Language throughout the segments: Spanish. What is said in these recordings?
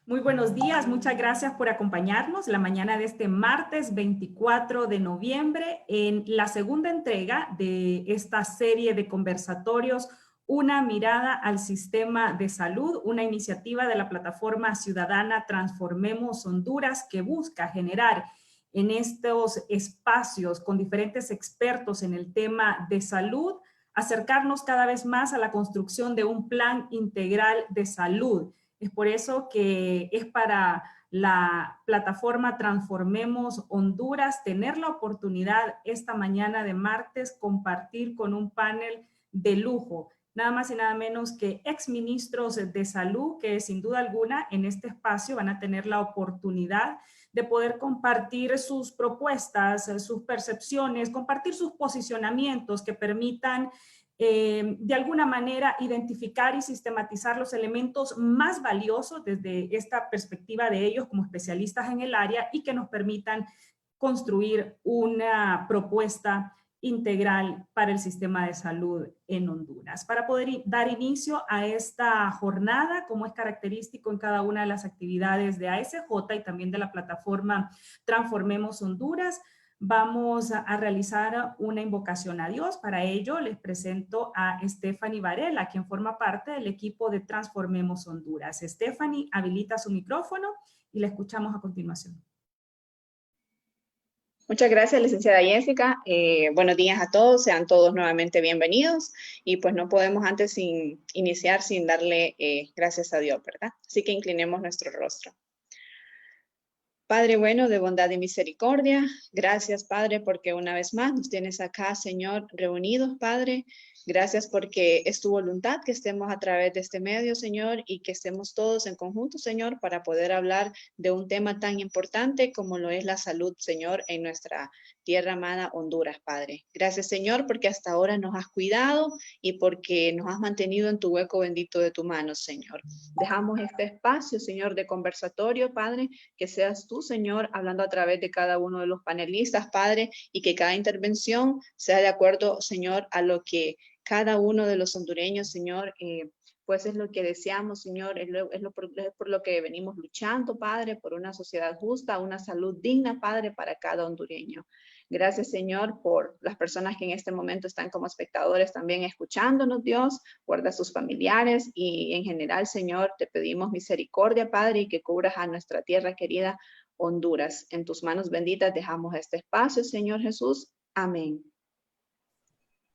Muy buenos días, muchas gracias por acompañarnos la mañana de este martes 24 de noviembre en la segunda entrega de esta serie de conversatorios Una mirada al sistema de salud, una iniciativa de la plataforma ciudadana Transformemos Honduras que busca generar en estos espacios con diferentes expertos en el tema de salud, acercarnos cada vez más a la construcción de un plan integral de salud. Es por eso que es para la plataforma Transformemos Honduras tener la oportunidad esta mañana de martes compartir con un panel de lujo, nada más y nada menos que exministros de salud que sin duda alguna en este espacio van a tener la oportunidad de poder compartir sus propuestas, sus percepciones, compartir sus posicionamientos que permitan de alguna manera identificar y sistematizar los elementos más valiosos desde esta perspectiva de ellos como especialistas en el área y que nos permitan construir una propuesta integral para el sistema de salud en Honduras. Para poder dar inicio a esta jornada, como es característico en cada una de las actividades de ASJ y también de la plataforma Transformemos Honduras, vamos a realizar una invocación a Dios. Para ello les presento a Stephanie Varela, quien forma parte del equipo de Transformemos Honduras. Stephanie, habilita su micrófono y la escuchamos a continuación. Muchas gracias, licenciada Jessica. Buenos días a todos, sean todos nuevamente bienvenidos. Y pues no podemos antes iniciar sin darle gracias a Dios, ¿verdad? Así que inclinemos nuestro rostro. Padre bueno, de bondad y misericordia, gracias, Padre, porque una vez más nos tienes acá, Señor, reunidos, Padre. Gracias porque es tu voluntad que estemos a través de este medio, Señor, y que estemos todos en conjunto, Señor, para poder hablar de un tema tan importante como lo es la salud, Señor, en nuestra tierra amada Honduras, Padre. Gracias, Señor, porque hasta ahora nos has cuidado y porque nos has mantenido en tu hueco bendito de tu mano, Señor. Dejamos este espacio, Señor, de conversatorio, Padre, que seas tú, Señor, hablando a través de cada uno de los panelistas, Padre, y que cada intervención sea de acuerdo, Señor, a lo que cada uno de los hondureños, Señor, pues es lo que deseamos, Señor, es por lo que venimos luchando, Padre, por una sociedad justa, una salud digna, Padre, para cada hondureño. Gracias, Señor, por las personas que en este momento están como espectadores también escuchándonos, Dios. Guarda a sus familiares y en general, Señor, te pedimos misericordia, Padre, y que cubras a nuestra tierra querida Honduras. En tus manos benditas dejamos este espacio, Señor Jesús. Amén.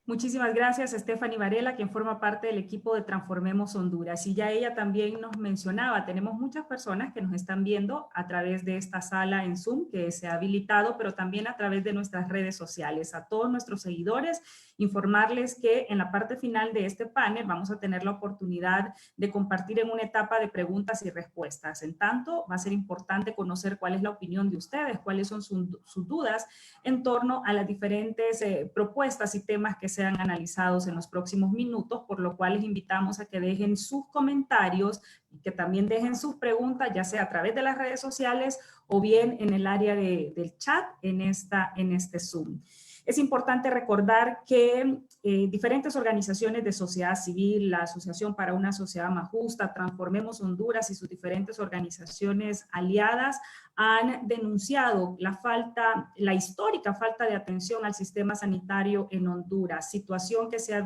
Muchísimas gracias, Stephanie Varela, quien forma parte del equipo de Transformemos Honduras. Y ya ella también nos mencionaba, tenemos muchas personas que nos están viendo a través de esta sala en Zoom que se ha habilitado, pero también a través de nuestras redes sociales. A todos nuestros seguidores, informarles que en la parte final de este panel vamos a tener la oportunidad de compartir en una etapa de preguntas y respuestas. En tanto, va a ser importante conocer cuál es la opinión de ustedes, cuáles son sus dudas en torno a las diferentes propuestas y temas que sean analizados en los próximos minutos, por lo cual les invitamos a que dejen sus comentarios y que también dejen sus preguntas, ya sea a través de las redes sociales o bien en el área del chat en este Zoom. Es importante recordar que diferentes organizaciones de sociedad civil, la Asociación para una Sociedad Más Justa, Transformemos Honduras y sus diferentes organizaciones aliadas han denunciado la histórica falta de atención al sistema sanitario en Honduras, situación que se ha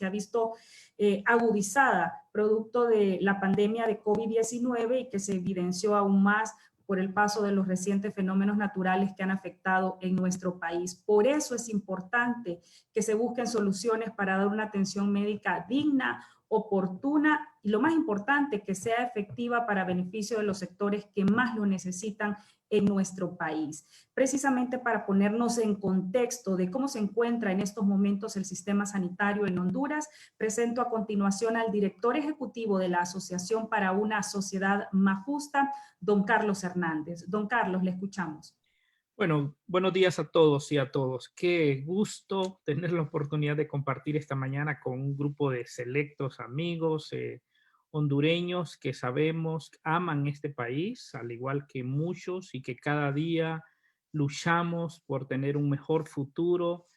visto agudizada producto de la pandemia de COVID-19 y que se evidenció aún más por el paso de los recientes fenómenos naturales que han afectado en nuestro país. Por eso es importante que se busquen soluciones para dar una atención médica digna, oportuna y lo más importante, que sea efectiva para beneficio de los sectores que más lo necesitan en nuestro país. Precisamente para ponernos en contexto de cómo se encuentra en estos momentos el sistema sanitario en Honduras, presento a continuación al director ejecutivo de la Asociación para una Sociedad Más Justa, don Carlos Hernández. Don Carlos, le escuchamos. Bueno, buenos días a todos y a todos. Qué gusto tener la oportunidad de compartir esta mañana con un grupo de selectos amigos hondureños que sabemos aman este país, al igual que muchos, y que cada día luchamos por tener un mejor futuro,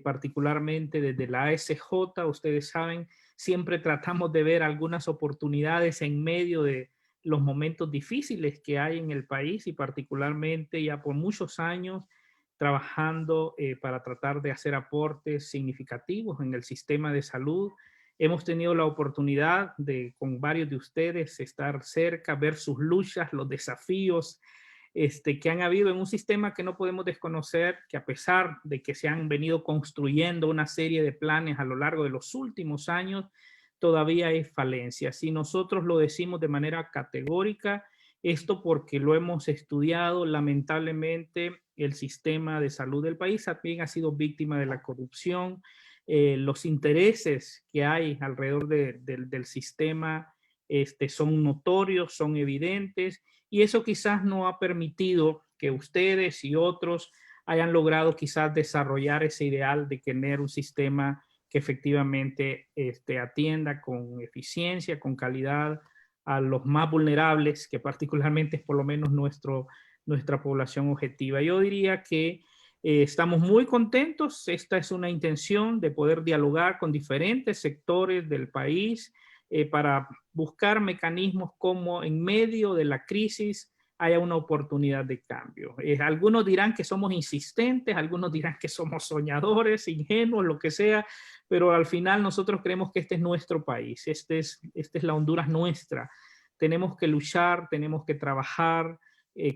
particularmente desde la ASJ. Ustedes saben, siempre tratamos de ver algunas oportunidades en medio de los momentos difíciles que hay en el país y particularmente ya por muchos años trabajando para tratar de hacer aportes significativos en el sistema de salud. Hemos tenido la oportunidad de, con varios de ustedes, estar cerca, ver sus luchas, los desafíos que han habido en un sistema que no podemos desconocer, que a pesar de que se han venido construyendo una serie de planes a lo largo de los últimos años, todavía hay falencias. Y nosotros lo decimos de manera categórica, esto porque lo hemos estudiado. Lamentablemente, el sistema de salud del país también ha sido víctima de la corrupción. Los intereses que hay alrededor del sistema son notorios, son evidentes, y eso quizás no ha permitido que ustedes y otros hayan logrado quizás desarrollar ese ideal de tener un sistema que efectivamente atienda con eficiencia, con calidad a los más vulnerables, que particularmente es por lo menos nuestra población objetiva. Yo diría que estamos muy contentos. Esta es una intención de poder dialogar con diferentes sectores del país para buscar mecanismos como en medio de la crisis haya una oportunidad de cambio. Algunos dirán que somos insistentes, algunos dirán que somos soñadores, ingenuos, lo que sea, pero al final nosotros creemos que este es nuestro país, esta es la Honduras nuestra. Tenemos que luchar, tenemos que trabajar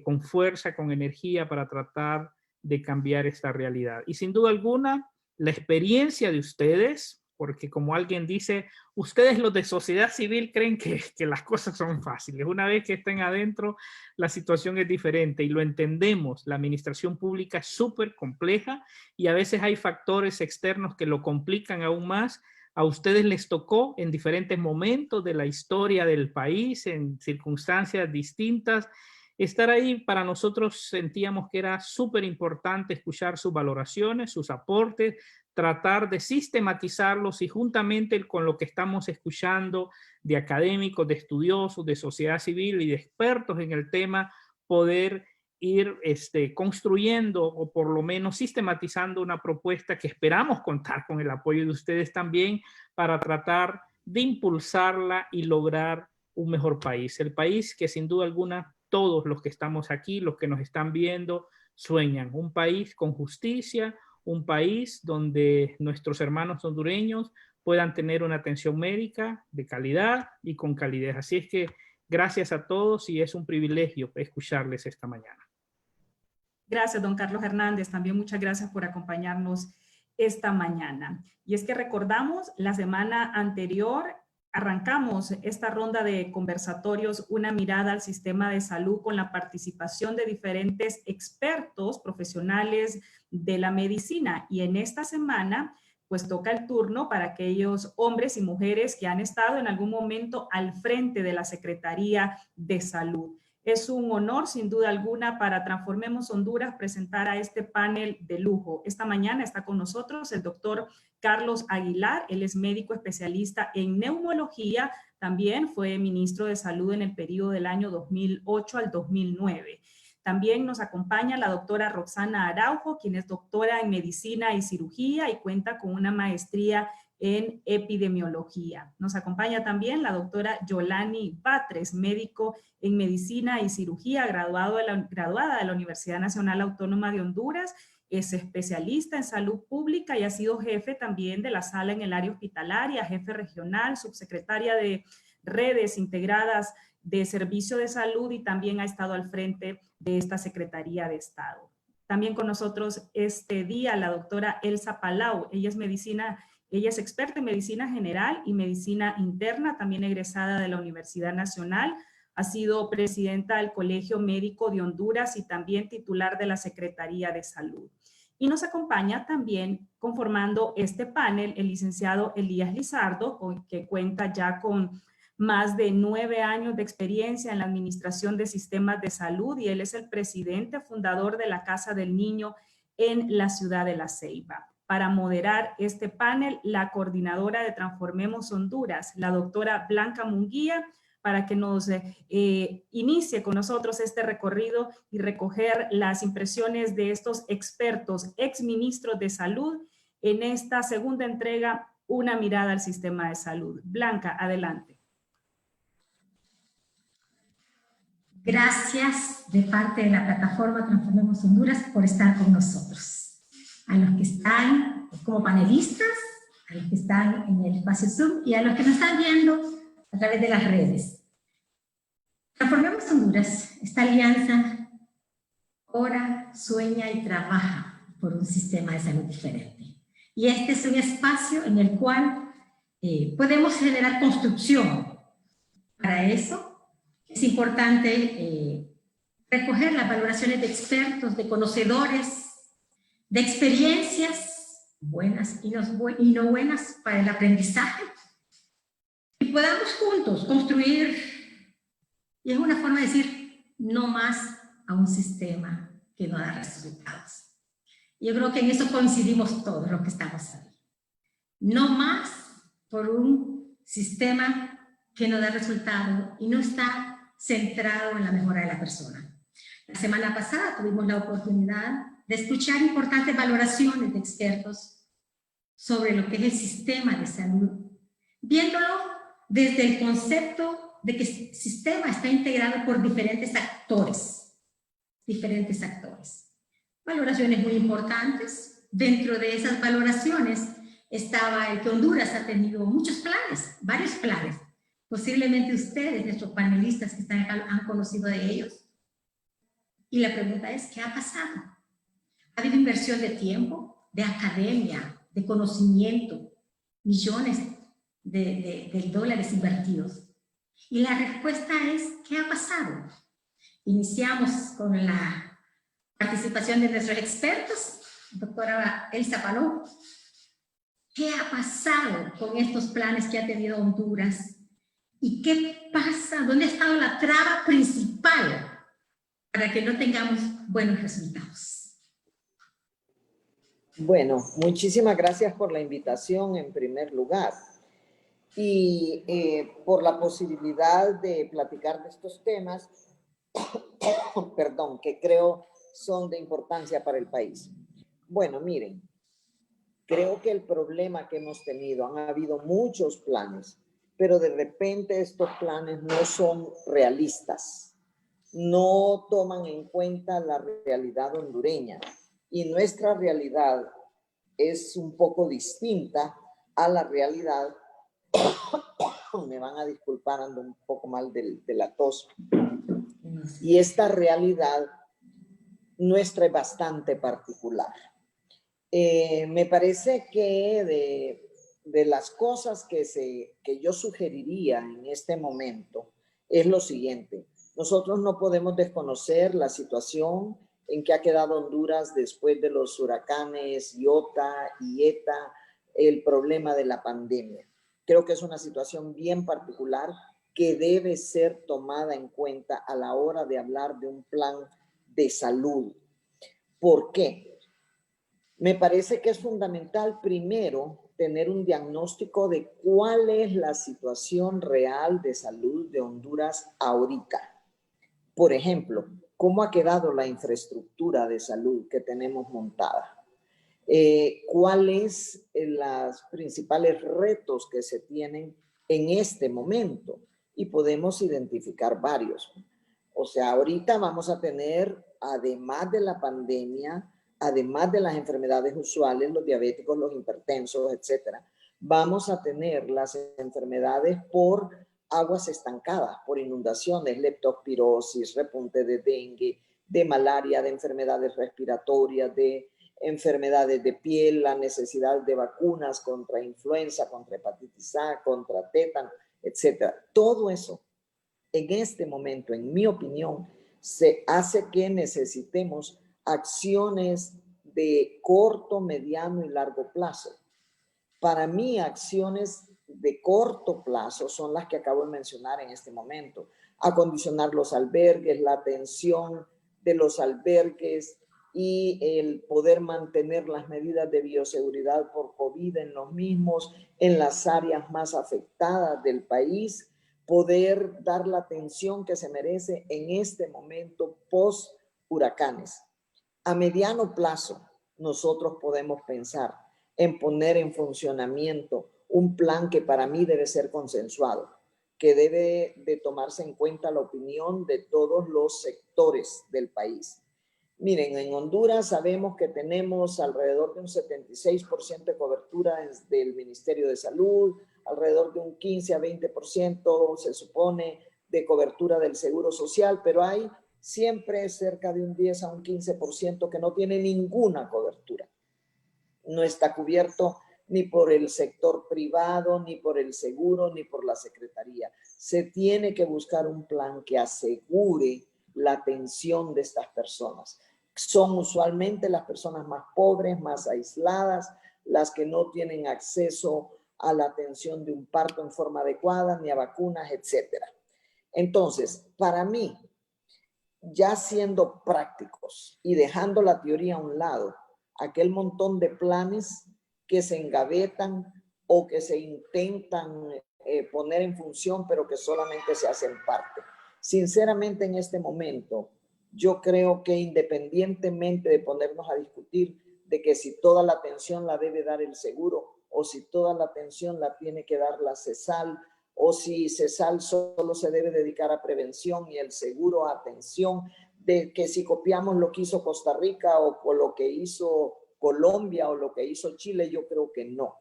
con fuerza, con energía para tratar de cambiar esta realidad. Y sin duda alguna, la experiencia de ustedes, porque como alguien dice, ustedes los de sociedad civil creen que las cosas son fáciles. Una vez que estén adentro, la situación es diferente y lo entendemos. La administración pública es súper compleja y a veces hay factores externos que lo complican aún más. A ustedes les tocó en diferentes momentos de la historia del país, en circunstancias distintas. Estar ahí para nosotros sentíamos que era súper importante escuchar sus valoraciones, sus aportes, tratar de sistematizarlos y juntamente con lo que estamos escuchando de académicos, de estudiosos, de sociedad civil y de expertos en el tema, poder ir construyendo o por lo menos sistematizando una propuesta que esperamos contar con el apoyo de ustedes también para tratar de impulsarla y lograr un mejor país. El país que sin duda alguna todos los que estamos aquí, los que nos están viendo, sueñan. Un país con justicia, un país donde nuestros hermanos hondureños puedan tener una atención médica de calidad y con calidez. Así es que gracias a todos y es un privilegio escucharles esta mañana. Gracias, don Carlos Hernández. También muchas gracias por acompañarnos esta mañana. Y es que recordamos la semana anterior arrancamos esta ronda de conversatorios, una mirada al sistema de salud con la participación de diferentes expertos profesionales de la medicina. Y en esta semana, pues toca el turno para aquellos hombres y mujeres que han estado en algún momento al frente de la Secretaría de Salud. Es un honor, sin duda alguna, para Transformemos Honduras presentar a este panel de lujo. Esta mañana está con nosotros el doctor Carlos Aguilar. Él es médico especialista en neumología. También fue ministro de Salud en el periodo del año 2008 al 2009. También nos acompaña la doctora Roxana Araujo, quien es doctora en medicina y cirugía y cuenta con una maestría en epidemiología. Nos acompaña también la doctora Yolani Batres, médico en medicina y cirugía, graduada de la Universidad Nacional Autónoma de Honduras. Es especialista en salud pública y ha sido jefe también de la sala en el área hospitalaria, jefe regional, subsecretaria de redes integradas de servicio de salud y también ha estado al frente de esta Secretaría de Estado. También con nosotros este día la doctora Elsa Palau. Ella es experta en medicina general y medicina interna, también egresada de la Universidad Nacional. Ha sido presidenta del Colegio Médico de Honduras y también titular de la Secretaría de Salud. Y nos acompaña también conformando este panel el licenciado Elías Lizardo, que cuenta ya con más de 9 años de experiencia en la administración de sistemas de salud y él es el presidente fundador de la Casa del Niño en la ciudad de La Ceiba. Para moderar este panel, la coordinadora de Transformemos Honduras, la doctora Blanca Munguía, para que nos inicie con nosotros este recorrido y recoger las impresiones de estos expertos, exministros de salud, en esta segunda entrega, una mirada al sistema de salud. Blanca, adelante. Gracias de parte de la plataforma Transformemos Honduras por estar con nosotros. A los que están como panelistas, a los que están en el espacio Zoom y a los que nos están viendo a través de las redes. Transformemos Honduras, esta alianza ora, sueña y trabaja por un sistema de salud diferente. Y este es un espacio en el cual podemos generar construcción. Para eso es importante recoger las valoraciones de expertos, de conocedores, de experiencias buenas y no buenas para el aprendizaje, y podamos juntos construir, y es una forma de decir, no más a un sistema que no da resultados. Yo creo que en eso coincidimos todos los que estamos ahí. No más por un sistema que no da resultado y no está centrado en la mejora de la persona. La semana pasada tuvimos la oportunidad de escuchar importantes valoraciones de expertos sobre lo que es el sistema de salud, viéndolo desde el concepto de que el sistema está integrado por diferentes actores. Valoraciones muy importantes. Dentro de esas valoraciones estaba el que Honduras ha tenido muchos planes, varios planes. Posiblemente ustedes, nuestros panelistas que están acá, han conocido de ellos. Y la pregunta es, ¿qué ha pasado? ¿Ha habido inversión de tiempo, de academia, de conocimiento, millones de dólares invertidos? Y la respuesta es, ¿qué ha pasado? Iniciamos con la participación de nuestros expertos, doctora Elsa Paló. ¿Qué ha pasado con estos planes que ha tenido Honduras? ¿Y qué pasa? ¿Dónde ha estado la traba principal para que no tengamos buenos resultados? Bueno, muchísimas gracias por la invitación en primer lugar y por la posibilidad de platicar de estos temas, perdón, que creo son de importancia para el país. Bueno, miren, creo que el problema que hemos tenido, han habido muchos planes, pero de repente estos planes no son realistas, no toman en cuenta la realidad hondureña y nuestra realidad es un poco distinta a la realidad. Me van a disculpar, ando un poco mal de la tos. Y esta realidad nuestra es bastante particular. Me parece que de las cosas que yo sugeriría en este momento es lo siguiente. Nosotros no podemos desconocer la situación en que ha quedado Honduras después de los huracanes Iota y Eta, el problema de la pandemia. Creo que es una situación bien particular que debe ser tomada en cuenta a la hora de hablar de un plan de salud. ¿Por qué? Me parece que es fundamental primero tener un diagnóstico de cuál es la situación real de salud de Honduras ahorita. Por ejemplo, ¿cómo ha quedado la infraestructura de salud que tenemos montada? ¿Cuáles son los principales retos que se tienen en este momento? Y podemos identificar varios. O sea, ahorita vamos a tener, además de la pandemia, además de las enfermedades usuales, los diabéticos, los hipertensos, etcétera, vamos a tener las enfermedades por aguas estancadas, por inundaciones, leptospirosis, repunte de dengue, de malaria, de enfermedades respiratorias, de enfermedades de piel, la necesidad de vacunas contra influenza, contra hepatitis A, contra tétano, etcétera. Todo eso, en este momento, en mi opinión, se hace que necesitemos acciones de corto, mediano y largo plazo. Para mí, acciones de corto plazo son las que acabo de mencionar en este momento. Acondicionar los albergues, la atención de los albergues y el poder mantener las medidas de bioseguridad por COVID en los mismos, en las áreas más afectadas del país, poder dar la atención que se merece en este momento post huracanes. A mediano plazo, nosotros podemos pensar en poner en funcionamiento un plan que para mí debe ser consensuado, que debe de tomarse en cuenta la opinión de todos los sectores del país. Miren, en Honduras sabemos que tenemos alrededor de un 76% de cobertura del Ministerio de Salud, alrededor de un 15 a 20% se supone de cobertura del Seguro Social, pero hay siempre cerca de un 10 a un 15% que no tiene ninguna cobertura. No está cubierto ni por el sector privado, ni por el seguro, ni por la Secretaría. Se tiene que buscar un plan que asegure la atención de estas personas. Son usualmente las personas más pobres, más aisladas, las que no tienen acceso a la atención de un parto en forma adecuada, ni a vacunas, etc. Entonces, para mí, ya siendo prácticos y dejando la teoría a un lado, aquel montón de planes que se engavetan o que se intentan poner en función, pero que solamente se hacen parte. Sinceramente, en este momento, yo creo que independientemente de ponernos a discutir de que si toda la atención la debe dar el seguro o si toda la atención la tiene que dar la CESAL o si CESAL solo se debe dedicar a prevención y el seguro a atención, de que si copiamos lo que hizo Costa Rica o lo que hizo Colombia o lo que hizo Chile, yo creo que no.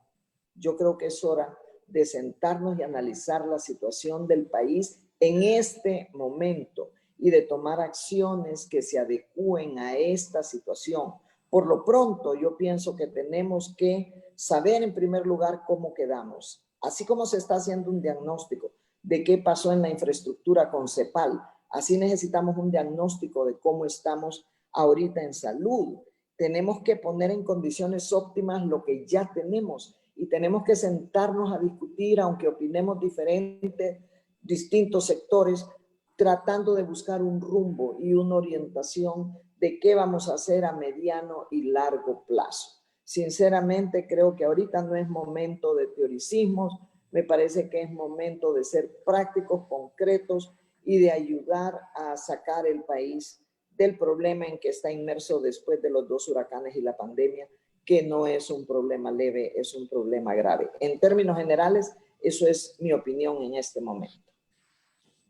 Yo creo que es hora de sentarnos y analizar la situación del país en este momento y de tomar acciones que se adecúen a esta situación. Por lo pronto, yo pienso que tenemos que saber en primer lugar cómo quedamos. Así como se está haciendo un diagnóstico de qué pasó en la infraestructura con CEPAL, así necesitamos un diagnóstico de cómo estamos ahorita en salud. Tenemos que poner en condiciones óptimas lo que ya tenemos y tenemos que sentarnos a discutir, aunque opinemos diferente, distintos sectores, tratando de buscar un rumbo y una orientación de qué vamos a hacer a mediano y largo plazo. Sinceramente, creo que ahorita no es momento de teoricismos, me parece que es momento de ser prácticos, concretos y de ayudar a sacar el país del problema en que está inmerso después de los 2 huracanes y la pandemia, que no es un problema leve, es un problema grave. En términos generales, eso es mi opinión en este momento.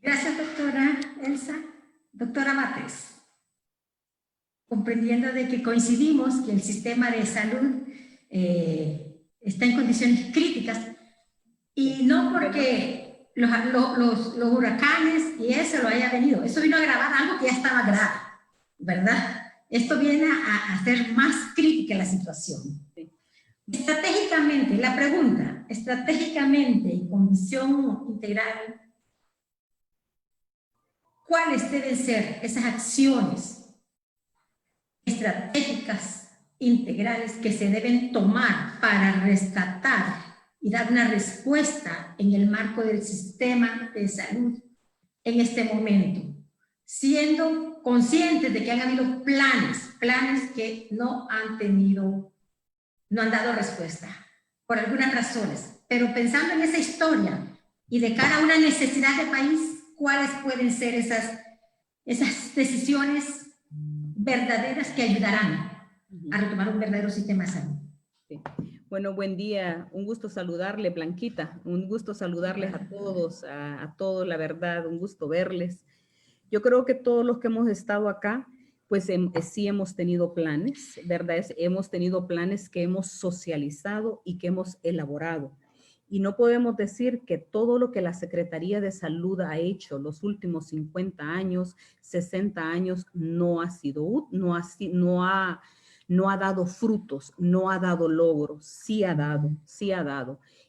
Gracias, doctora Elsa. Doctora Mates, comprendiendo de que coincidimos que el sistema de salud está en condiciones críticas y no porque los huracanes y eso lo haya venido, eso vino a agravar algo que ya estaba grave, ¿verdad? Esto viene a hacer más crítica la situación. Estratégicamente, la pregunta, estratégicamente y con visión integral, ¿cuáles deben ser esas acciones estratégicas integrales que se deben tomar para rescatar y dar una respuesta en el marco del sistema de salud en este momento, siendo conscientes de que han habido planes que no han dado respuesta por algunas razones, pero pensando en esa historia y de cara a una necesidad de país, ¿cuáles pueden ser esas decisiones verdaderas que ayudarán a retomar un verdadero sistema de salud? Sí. Bueno, buen día. Un gusto saludarle, Blanquita. Un gusto saludarles a todos, la verdad, un gusto verles. Yo creo que todos los que hemos estado acá, pues sí hemos tenido planes, ¿verdad? Hemos tenido planes que hemos socializado y que hemos elaborado. Y no podemos decir que todo lo que la Secretaría de Salud ha hecho los últimos 50 años, 60 años, no ha dado frutos, no ha dado logros, sí ha dado.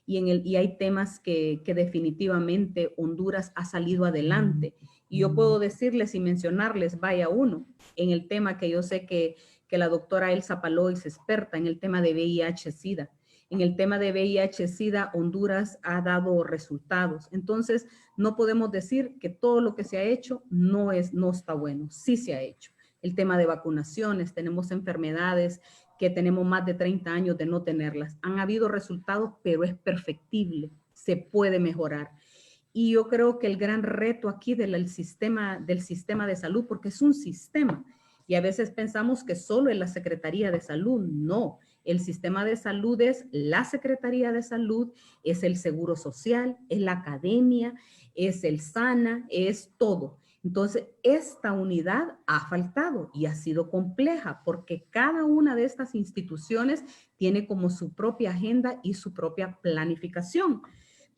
Y hay temas que definitivamente Honduras ha salido adelante. Y yo puedo decirles y mencionarles, vaya uno, en el tema que yo sé que la doctora Elsa Paló es experta, en el tema de VIH-Sida. En el tema de VIH-Sida, Honduras ha dado resultados. Entonces, no podemos decir que todo lo que se ha hecho no está bueno. Sí se ha hecho. El tema de vacunaciones, tenemos enfermedades que tenemos más de 30 años de no tenerlas. Han habido resultados, pero es perfectible, se puede mejorar. Y yo creo que el gran reto aquí del sistema de salud, porque es un sistema, y a veces pensamos que solo es la Secretaría de Salud, no. El sistema de salud es la Secretaría de Salud, es el Seguro Social, es la academia, es el SANA, es todo. Entonces, esta unidad ha faltado y ha sido compleja porque cada una de estas instituciones tiene como su propia agenda y su propia planificación.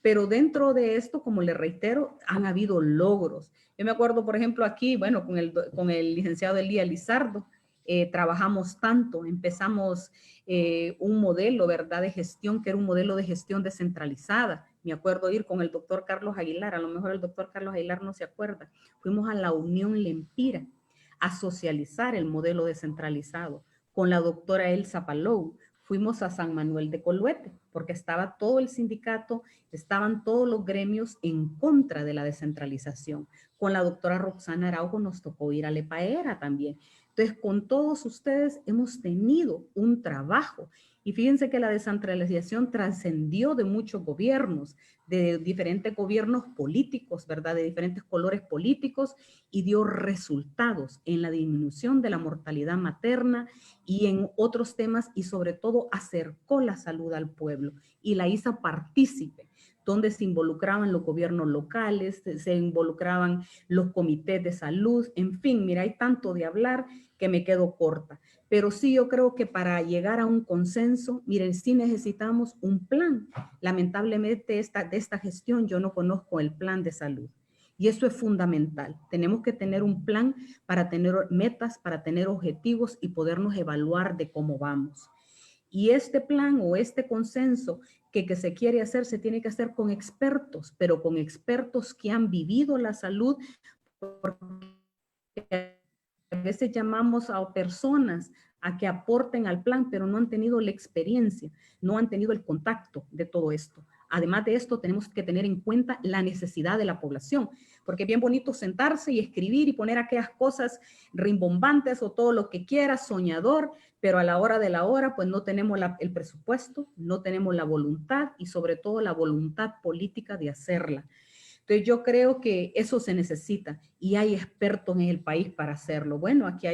Pero dentro de esto, como le reitero, han habido logros. Yo me acuerdo, por ejemplo, aquí, bueno, con el licenciado Elías Lizardo, trabajamos tanto, empezamos un modelo, ¿verdad?, de gestión, que era un modelo de gestión descentralizada. Me acuerdo ir con el doctor Carlos Aguilar, a lo mejor el doctor Carlos Aguilar no se acuerda. Fuimos a la Unión Lempira a socializar el modelo descentralizado con la doctora Elsa Palou. Fuimos a San Manuel de Coluete, porque estaba todo el sindicato, estaban todos los gremios en contra de la descentralización. Con la doctora Roxana Araujo nos tocó ir a Lepaera también. Entonces, con todos ustedes hemos tenido un trabajo. Y fíjense que la descentralización trascendió de muchos gobiernos, de diferentes gobiernos políticos, ¿verdad? De diferentes colores políticos, y dio resultados en la disminución de la mortalidad materna y en otros temas, y sobre todo acercó la salud al pueblo y la hizo partícipe, donde se involucraban los gobiernos locales, se involucraban los comités de salud, en fin, mira, hay tanto de hablar que me quedo corta. Pero sí, yo creo que para llegar a un consenso, miren, sí necesitamos un plan. Lamentablemente de esta gestión yo no conozco el plan de salud. Y eso es fundamental. Tenemos que tener un plan para tener metas, para tener objetivos y podernos evaluar de cómo vamos. Y este plan o este consenso que se quiere hacer, se tiene que hacer con expertos, pero con expertos que han vivido la salud, porque a veces llamamos a personas a que aporten al plan, pero no han tenido la experiencia, no han tenido el contacto de todo esto. Además de esto, tenemos que tener en cuenta la necesidad de la población, porque es bien bonito sentarse y escribir y poner aquellas cosas rimbombantes o todo lo que quieras, soñador, pero a la hora de la hora, pues no tenemos el presupuesto, no tenemos la voluntad y sobre todo la voluntad política de hacerla. Entonces yo creo que eso se necesita y hay expertos en el país para hacerlo. Bueno, aquí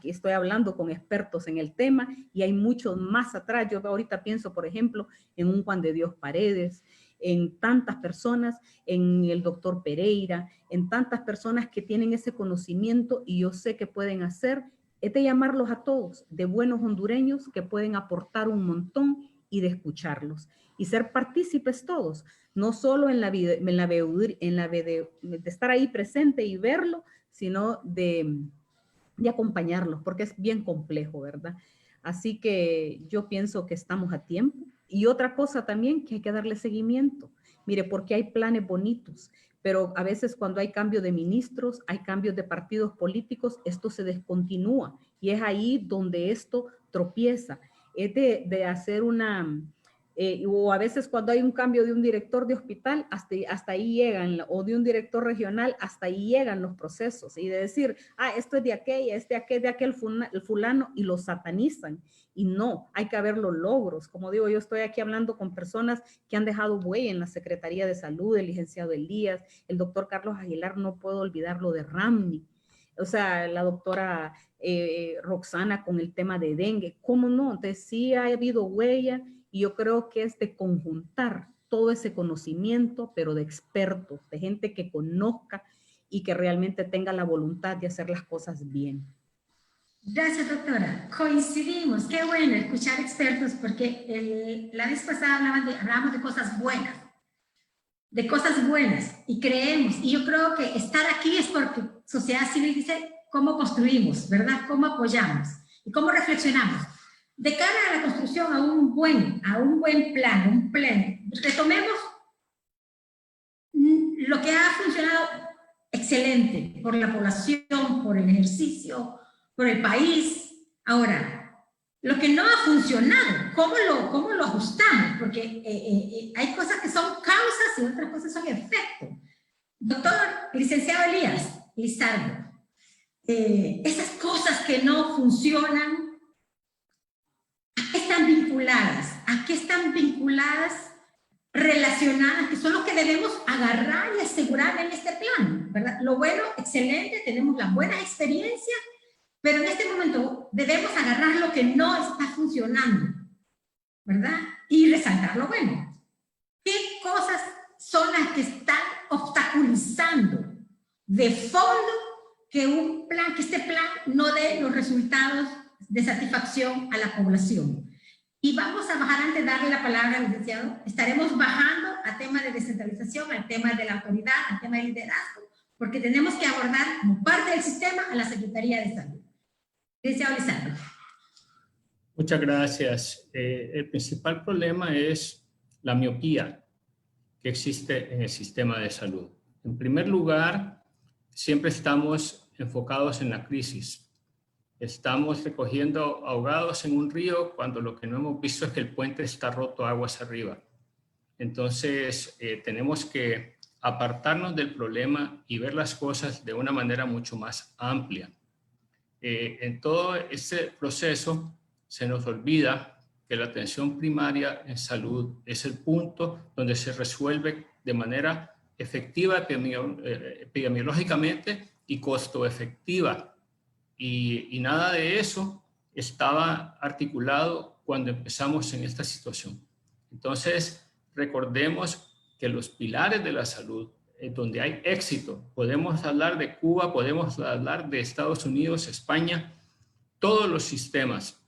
estoy hablando con expertos en el tema y hay muchos más atrás. Yo ahorita pienso, por ejemplo, en un Juan de Dios Paredes, en tantas personas, en el doctor Pereira, en tantas personas que tienen ese conocimiento y yo sé que pueden hacer, es de llamarlos a todos, de buenos hondureños que pueden aportar un montón y de escucharlos y ser partícipes todos, no solo de estar ahí presente y verlo, sino de acompañarlos, porque es bien complejo, ¿verdad? Así que yo pienso que estamos a tiempo. Y otra cosa también, que hay que darle seguimiento. Mire, porque hay planes bonitos, pero a veces cuando hay cambio de ministros, hay cambios de partidos políticos, esto se descontinúa. Y es ahí donde esto tropieza. Es de hacer o a veces cuando hay un cambio de un director de hospital, hasta ahí llegan, o de un director regional, hasta ahí llegan los procesos, y de decir, esto es de aquella, de aquel fulano, y lo satanizan, y no, hay que ver los logros. Como digo, yo estoy aquí hablando con personas que han dejado huella en la Secretaría de Salud, el licenciado Elías, el doctor Carlos Aguilar, no puedo olvidarlo de Ramni, o sea, la doctora Roxana con el tema de dengue, ¿cómo no? Entonces sí ha habido huella, y yo creo que es de conjuntar todo ese conocimiento, pero de expertos, de gente que conozca y que realmente tenga la voluntad de hacer las cosas bien. Gracias, doctora. Coincidimos. Qué bueno escuchar expertos, porque la vez pasada hablábamos de cosas buenas, y creemos, y yo creo que estar aquí es porque sociedad civil dice cómo construimos, ¿verdad? Cómo apoyamos y cómo reflexionamos. De cara a la construcción a un buen plan, retomemos lo que ha funcionado excelente por la población, por el ejercicio, por el país. Ahora, lo que no ha funcionado, ¿cómo lo ajustamos? Porque hay cosas que son causas y otras cosas son efectos. Doctor, licenciado Elías Lizardo, esas cosas que no funcionan, ¿a qué están vinculadas, relacionadas, que son los que debemos agarrar y asegurar en este plan, ¿verdad? Lo bueno, excelente, tenemos las buenas experiencias, Pero en este momento debemos agarrar lo que no está funcionando, ¿verdad? Y resaltar lo bueno. ¿Qué cosas son las que están obstaculizando de fondo que este plan no dé los resultados de satisfacción a la población? Y vamos a bajar, antes de darle la palabra al licenciado, estaremos bajando a tema de descentralización, al tema de la autoridad, al tema del liderazgo, porque tenemos que abordar como parte del sistema a la Secretaría de Salud. Licenciado Lizardo. Muchas gracias. El principal problema es la miopía que existe en el sistema de salud. En primer lugar, siempre estamos enfocados en la crisis. Estamos recogiendo ahogados en un río cuando lo que no hemos visto es que el puente está roto aguas arriba. Entonces, tenemos que apartarnos del problema y ver las cosas de una manera mucho más amplia. En todo este proceso se nos olvida que la atención primaria en salud es el punto donde se resuelve de manera efectiva epidemiológicamente y costo efectiva. Y nada de eso estaba articulado cuando empezamos en esta situación. Entonces, recordemos que los pilares de la salud, donde hay éxito, podemos hablar de Cuba, podemos hablar de Estados Unidos, España, todos los sistemas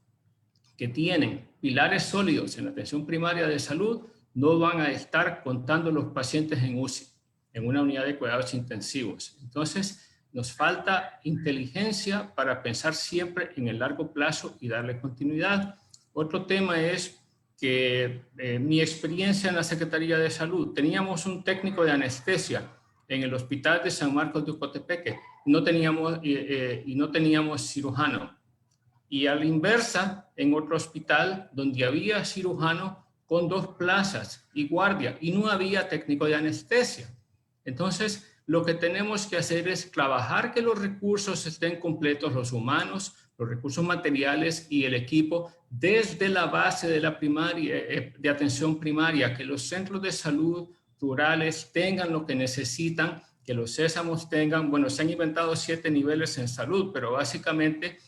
que tienen pilares sólidos en la atención primaria de salud no van a estar contando los pacientes en UCI, en una unidad de cuidados intensivos. Entonces, nos falta inteligencia para pensar siempre en el largo plazo y darle continuidad. Otro tema es que mi experiencia en la Secretaría de Salud, teníamos un técnico de anestesia en el Hospital de San Marcos de Ocotepeque, no teníamos cirujano. Y a la inversa, en otro hospital donde había cirujano con 2 plazas y guardia, y no había técnico de anestesia. Entonces, lo que tenemos que hacer es trabajar que los recursos estén completos, los humanos, los recursos materiales y el equipo, desde la base de la primaria, de atención primaria, que los centros de salud rurales tengan lo que necesitan, que los sésamos tengan, bueno, se han inventado 7 niveles en salud, pero básicamente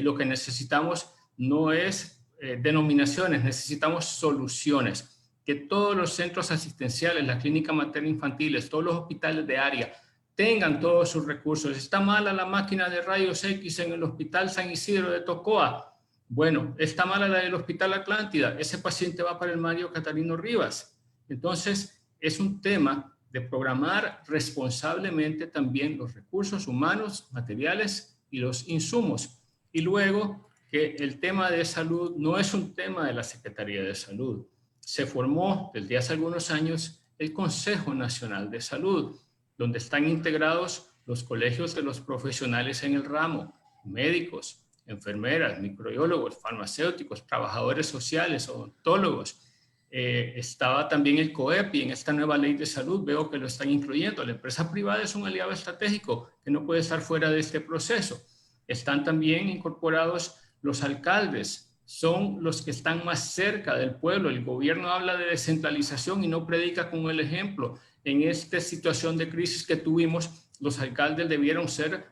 lo que necesitamos no es denominaciones, necesitamos soluciones. Que todos los centros asistenciales, la clínica materno-infantiles, todos los hospitales de área tengan todos sus recursos. ¿Está mala la máquina de rayos X en el Hospital San Isidro de Tocoa? Bueno, está mala la del Hospital Atlántida. Ese paciente va para el Mario Catalino Rivas. Entonces, es un tema de programar responsablemente también los recursos humanos, materiales y los insumos. Y luego, que el tema de salud no es un tema de la Secretaría de Salud. Se formó desde hace algunos años el Consejo Nacional de Salud, donde están integrados los colegios de los profesionales en el ramo, médicos, enfermeras, microbiólogos, farmacéuticos, trabajadores sociales, odontólogos. Estaba también el COEP y en esta nueva ley de salud veo que lo están incluyendo. La empresa privada es un aliado estratégico que no puede estar fuera de este proceso. Están también incorporados los alcaldes, son los que están más cerca del pueblo. El gobierno habla de descentralización y no predica con el ejemplo. En esta situación de crisis que tuvimos, los alcaldes debieron ser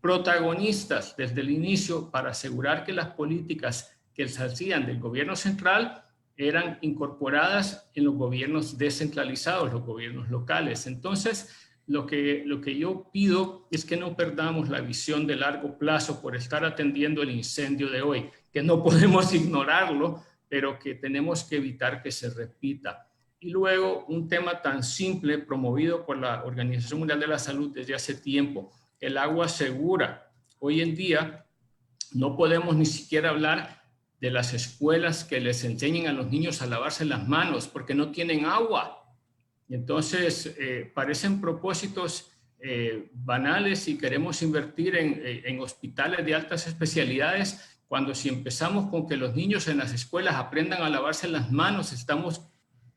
protagonistas desde el inicio para asegurar que las políticas que se hacían del gobierno central eran incorporadas en los gobiernos descentralizados, los gobiernos locales. Entonces, lo que yo pido es que no perdamos la visión de largo plazo por estar atendiendo el incendio de hoy, que no podemos ignorarlo, pero que tenemos que evitar que se repita. Y luego, un tema tan simple promovido por la Organización Mundial de la Salud desde hace tiempo, el agua segura. Hoy en día no podemos ni siquiera hablar de las escuelas que les enseñen a los niños a lavarse las manos porque no tienen agua. Entonces, parecen propósitos banales y queremos invertir en hospitales de altas especialidades, cuando si empezamos con que los niños en las escuelas aprendan a lavarse las manos, estamos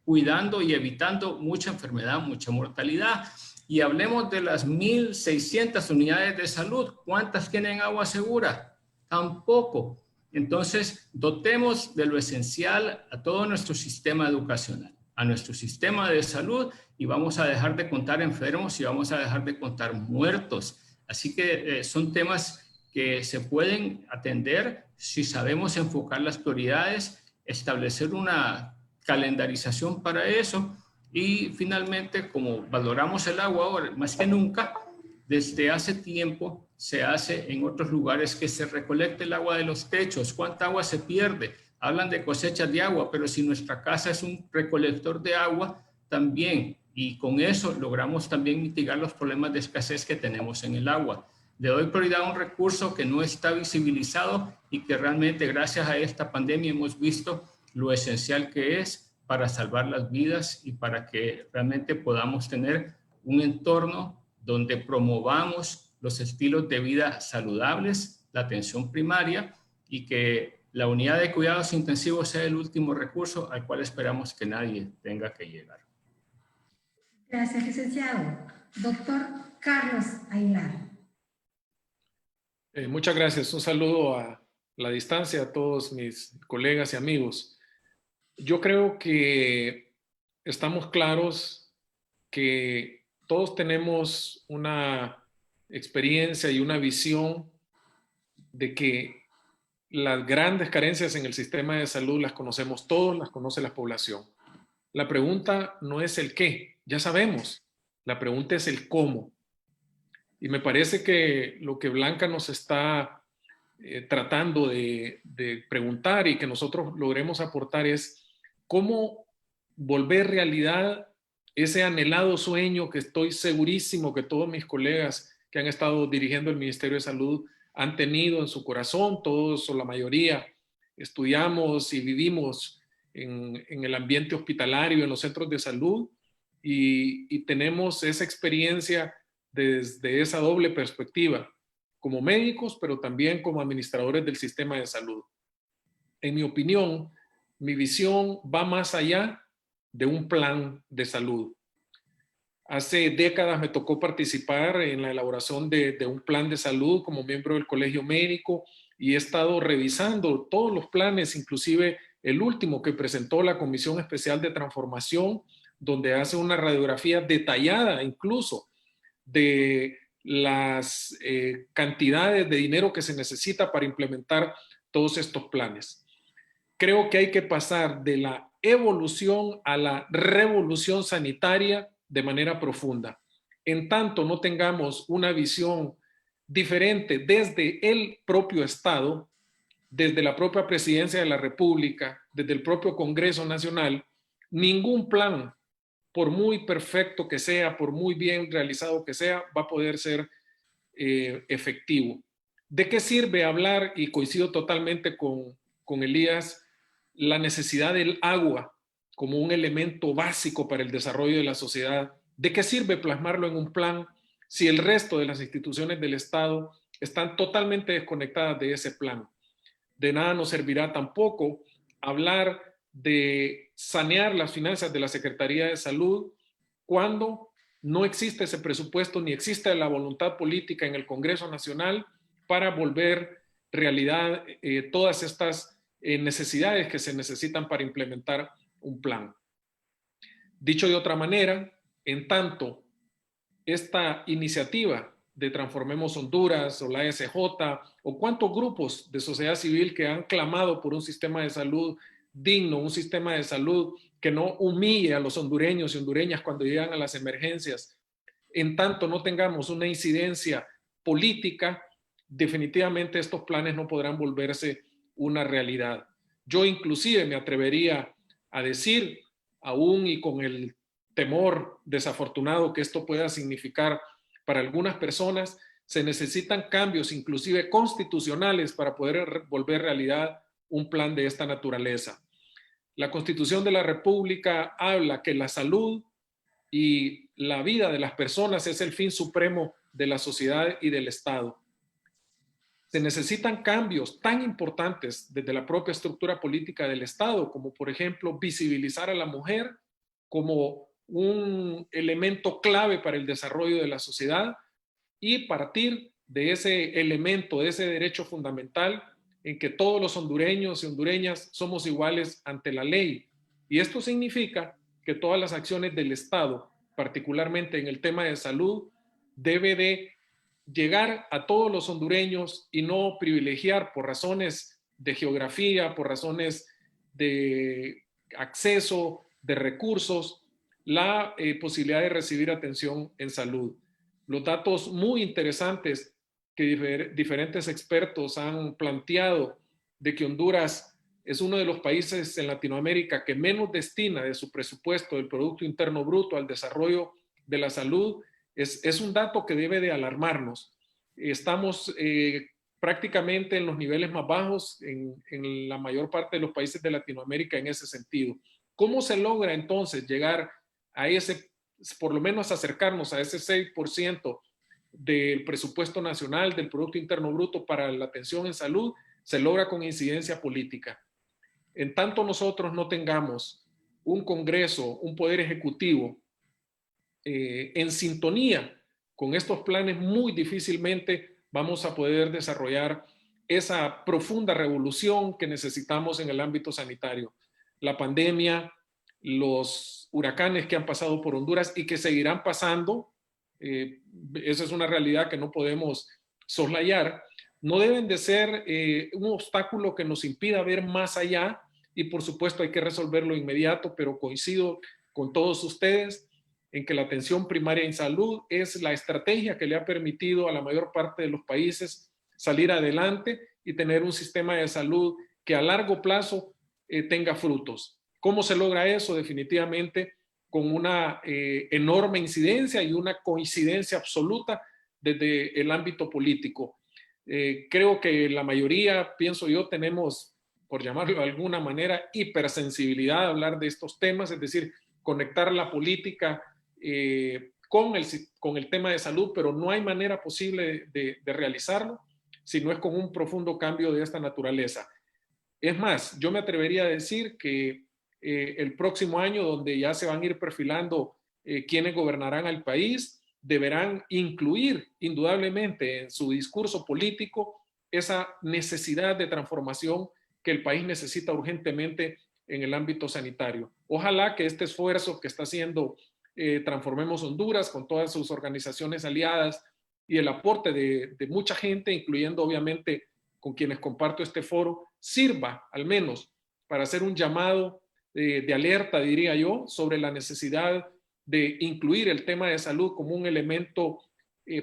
cuidando y evitando mucha enfermedad, mucha mortalidad. Y hablemos de las 1.600 unidades de salud. ¿Cuántas tienen agua segura? Tampoco. Entonces, dotemos de lo esencial a todo nuestro sistema educacional, a nuestro sistema de salud, y vamos a dejar de contar enfermos y vamos a dejar de contar muertos. Así que son temas que se pueden atender si sabemos enfocar las prioridades, establecer una calendarización para eso y finalmente, como valoramos el agua ahora más que nunca, desde hace tiempo se hace en otros lugares que se recolecte el agua de los techos. ¿Cuánta agua se pierde? Hablan de cosechas de agua, pero si nuestra casa es un recolector de agua, también, y con eso logramos también mitigar los problemas de escasez que tenemos en el agua. Le doy prioridad a un recurso que no está visibilizado y que realmente gracias a esta pandemia hemos visto lo esencial que es para salvar las vidas y para que realmente podamos tener un entorno donde promovamos los estilos de vida saludables, la atención primaria y que la unidad de cuidados intensivos sea el último recurso al cual esperamos que nadie tenga que llegar. Gracias, licenciado. Doctor Carlos Aguilar. Muchas gracias. Un saludo a la distancia a todos mis colegas y amigos. Yo creo que estamos claros que todos tenemos una experiencia y una visión de que las grandes carencias en el sistema de salud las conocemos todos, las conoce la población. La pregunta no es el qué, ya sabemos. La pregunta es el cómo. Y me parece que lo que Blanca nos está tratando de preguntar y que nosotros logremos aportar es cómo volver realidad ese anhelado sueño que estoy segurísimo que todos mis colegas que han estado dirigiendo el Ministerio de Salud han tenido en su corazón. Todos o la mayoría estudiamos y vivimos en el ambiente hospitalario, en los centros de salud y tenemos esa experiencia desde esa doble perspectiva, como médicos, pero también como administradores del sistema de salud. En mi opinión, mi visión va más allá de un plan de salud. Hace décadas me tocó participar en la elaboración de un plan de salud como miembro del Colegio Médico y he estado revisando todos los planes, inclusive el último que presentó la Comisión Especial de Transformación, donde hace una radiografía detallada incluso de las cantidades de dinero que se necesita para implementar todos estos planes. Creo que hay que pasar de la evolución a la revolución sanitaria de manera profunda. En tanto no tengamos una visión diferente desde el propio Estado, desde la propia Presidencia de la República, desde el propio Congreso Nacional, ningún plan, por muy perfecto que sea, por muy bien realizado que sea, va a poder ser efectivo. ¿De qué sirve hablar, y coincido totalmente con Elías, la necesidad del agua como un elemento básico para el desarrollo de la sociedad? ¿De qué sirve plasmarlo en un plan si el resto de las instituciones del Estado están totalmente desconectadas de ese plan? De nada nos servirá tampoco hablar de sanear las finanzas de la Secretaría de Salud cuando no existe ese presupuesto ni existe la voluntad política en el Congreso Nacional para volver realidad todas estas necesidades que se necesitan para implementar un plan. Dicho de otra manera, en tanto esta iniciativa de Transformemos Honduras o la ESJ o cuántos grupos de sociedad civil que han clamado por un sistema de salud digno, un sistema de salud que no humille a los hondureños y hondureñas cuando llegan a las emergencias, en tanto no tengamos una incidencia política, definitivamente estos planes no podrán volverse una realidad. Yo inclusive me atrevería a decir, aún y con el temor desafortunado que esto pueda significar para algunas personas, se necesitan cambios inclusive constitucionales para poder volver realidad un plan de esta naturaleza. La Constitución de la República habla que la salud y la vida de las personas es el fin supremo de la sociedad y del Estado. Se necesitan cambios tan importantes desde la propia estructura política del Estado, como por ejemplo visibilizar a la mujer como un elemento clave para el desarrollo de la sociedad y partir de ese elemento, de ese derecho fundamental en que todos los hondureños y hondureñas somos iguales ante la ley. Y esto significa que todas las acciones del Estado, particularmente en el tema de salud, debe de llegar a todos los hondureños y no privilegiar por razones de geografía, por razones de acceso, de recursos, la posibilidad de recibir atención en salud. Los datos muy interesantes que diferentes expertos han planteado de que Honduras es uno de los países en Latinoamérica que menos destina de su presupuesto del Producto Interno Bruto al desarrollo de la salud, es un dato que debe de alarmarnos. Estamos prácticamente en los niveles más bajos en la mayor parte de los países de Latinoamérica en ese sentido. ¿Cómo se logra entonces llegar a ese, por lo menos acercarnos a ese 6% del presupuesto nacional, del Producto Interno Bruto para la atención en salud? Se logra con incidencia política. En tanto nosotros no tengamos un Congreso, un Poder Ejecutivo en sintonía con estos planes, muy difícilmente vamos a poder desarrollar esa profunda revolución que necesitamos en el ámbito sanitario. La pandemia, los huracanes que han pasado por Honduras y que seguirán pasando, esa es una realidad que no podemos soslayar, no deben de ser un obstáculo que nos impida ver más allá, y por supuesto hay que resolverlo inmediato, pero coincido con todos ustedes en que la atención primaria en salud es la estrategia que le ha permitido a la mayor parte de los países salir adelante y tener un sistema de salud que a largo plazo tenga frutos. ¿Cómo se logra eso? Definitivamente con una enorme incidencia y una coincidencia absoluta desde el ámbito político. Creo que la mayoría, pienso yo, tenemos, por llamarlo de alguna manera, hipersensibilidad a hablar de estos temas, es decir, conectar la política con el tema de salud, pero no hay manera posible de realizarlo si no es con un profundo cambio de esta naturaleza. Es más, yo me atrevería a decir que el próximo año, donde ya se van a ir perfilando quienes gobernarán al país, deberán incluir indudablemente en su discurso político esa necesidad de transformación que el país necesita urgentemente en el ámbito sanitario. Ojalá que este esfuerzo que está haciendo Transformemos Honduras con todas sus organizaciones aliadas y el aporte de mucha gente, incluyendo obviamente con quienes comparto este foro, sirva al menos para hacer un llamado de alerta, diría yo, sobre la necesidad de incluir el tema de salud como un elemento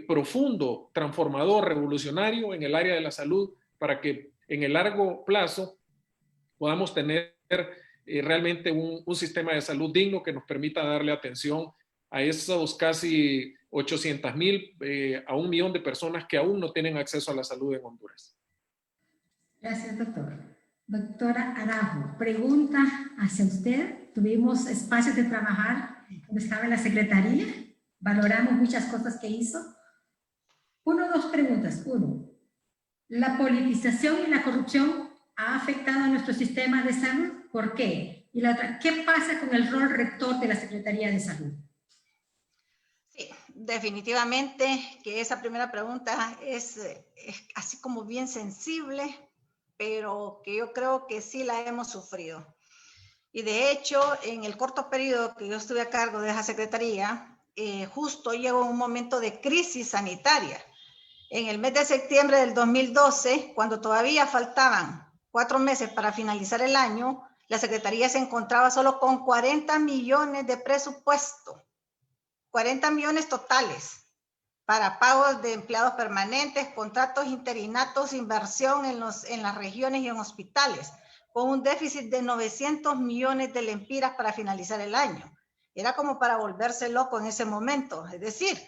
profundo, transformador, revolucionario en el área de la salud, para que en el largo plazo podamos tener realmente un sistema de salud digno que nos permita darle atención a esos casi 800,000 a 1 millón de personas que aún no tienen acceso a la salud en Honduras. Gracias, doctor. Doctora Araujo, pregunta hacia usted. Tuvimos espacios de trabajar cuando estaba en la Secretaría. Valoramos muchas cosas que hizo. Dos preguntas. Uno, ¿la politización y la corrupción ha afectado a nuestro sistema de salud? ¿Por qué? Y la otra, ¿qué pasa con el rol rector de la Secretaría de Salud? Sí, definitivamente que esa primera pregunta es así como bien sensible, pero que yo creo que sí la hemos sufrido. Y de hecho, en el corto periodo que yo estuve a cargo de esa secretaría, justo llegó un momento de crisis sanitaria. En el mes de septiembre del 2012, cuando todavía faltaban 4 meses para finalizar el año, la Secretaría se encontraba solo con 40 millones de presupuesto, 40 millones totales para pagos de empleados permanentes, contratos interinatos, inversión en las regiones y en hospitales, con un déficit de 900 millones de lempiras para finalizar el año. Era como para volverse loco en ese momento. Es decir,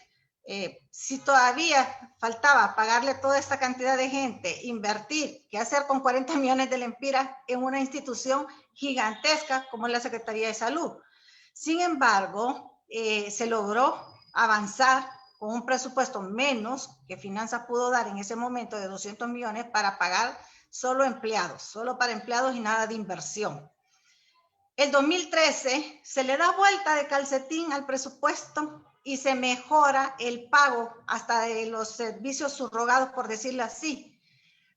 si todavía faltaba pagarle toda esta cantidad de gente, invertir, ¿qué hacer con 40 millones de lempiras en una institución gigantesca como es la Secretaría de Salud? Sin embargo, se logró avanzar con un presupuesto menos que Finanzas pudo dar en ese momento de 200 millones para pagar solo empleados, solo para empleados y nada de inversión. El 2013 se le da vuelta de calcetín al presupuesto y se mejora el pago hasta de los servicios subrogados, por decirlo así.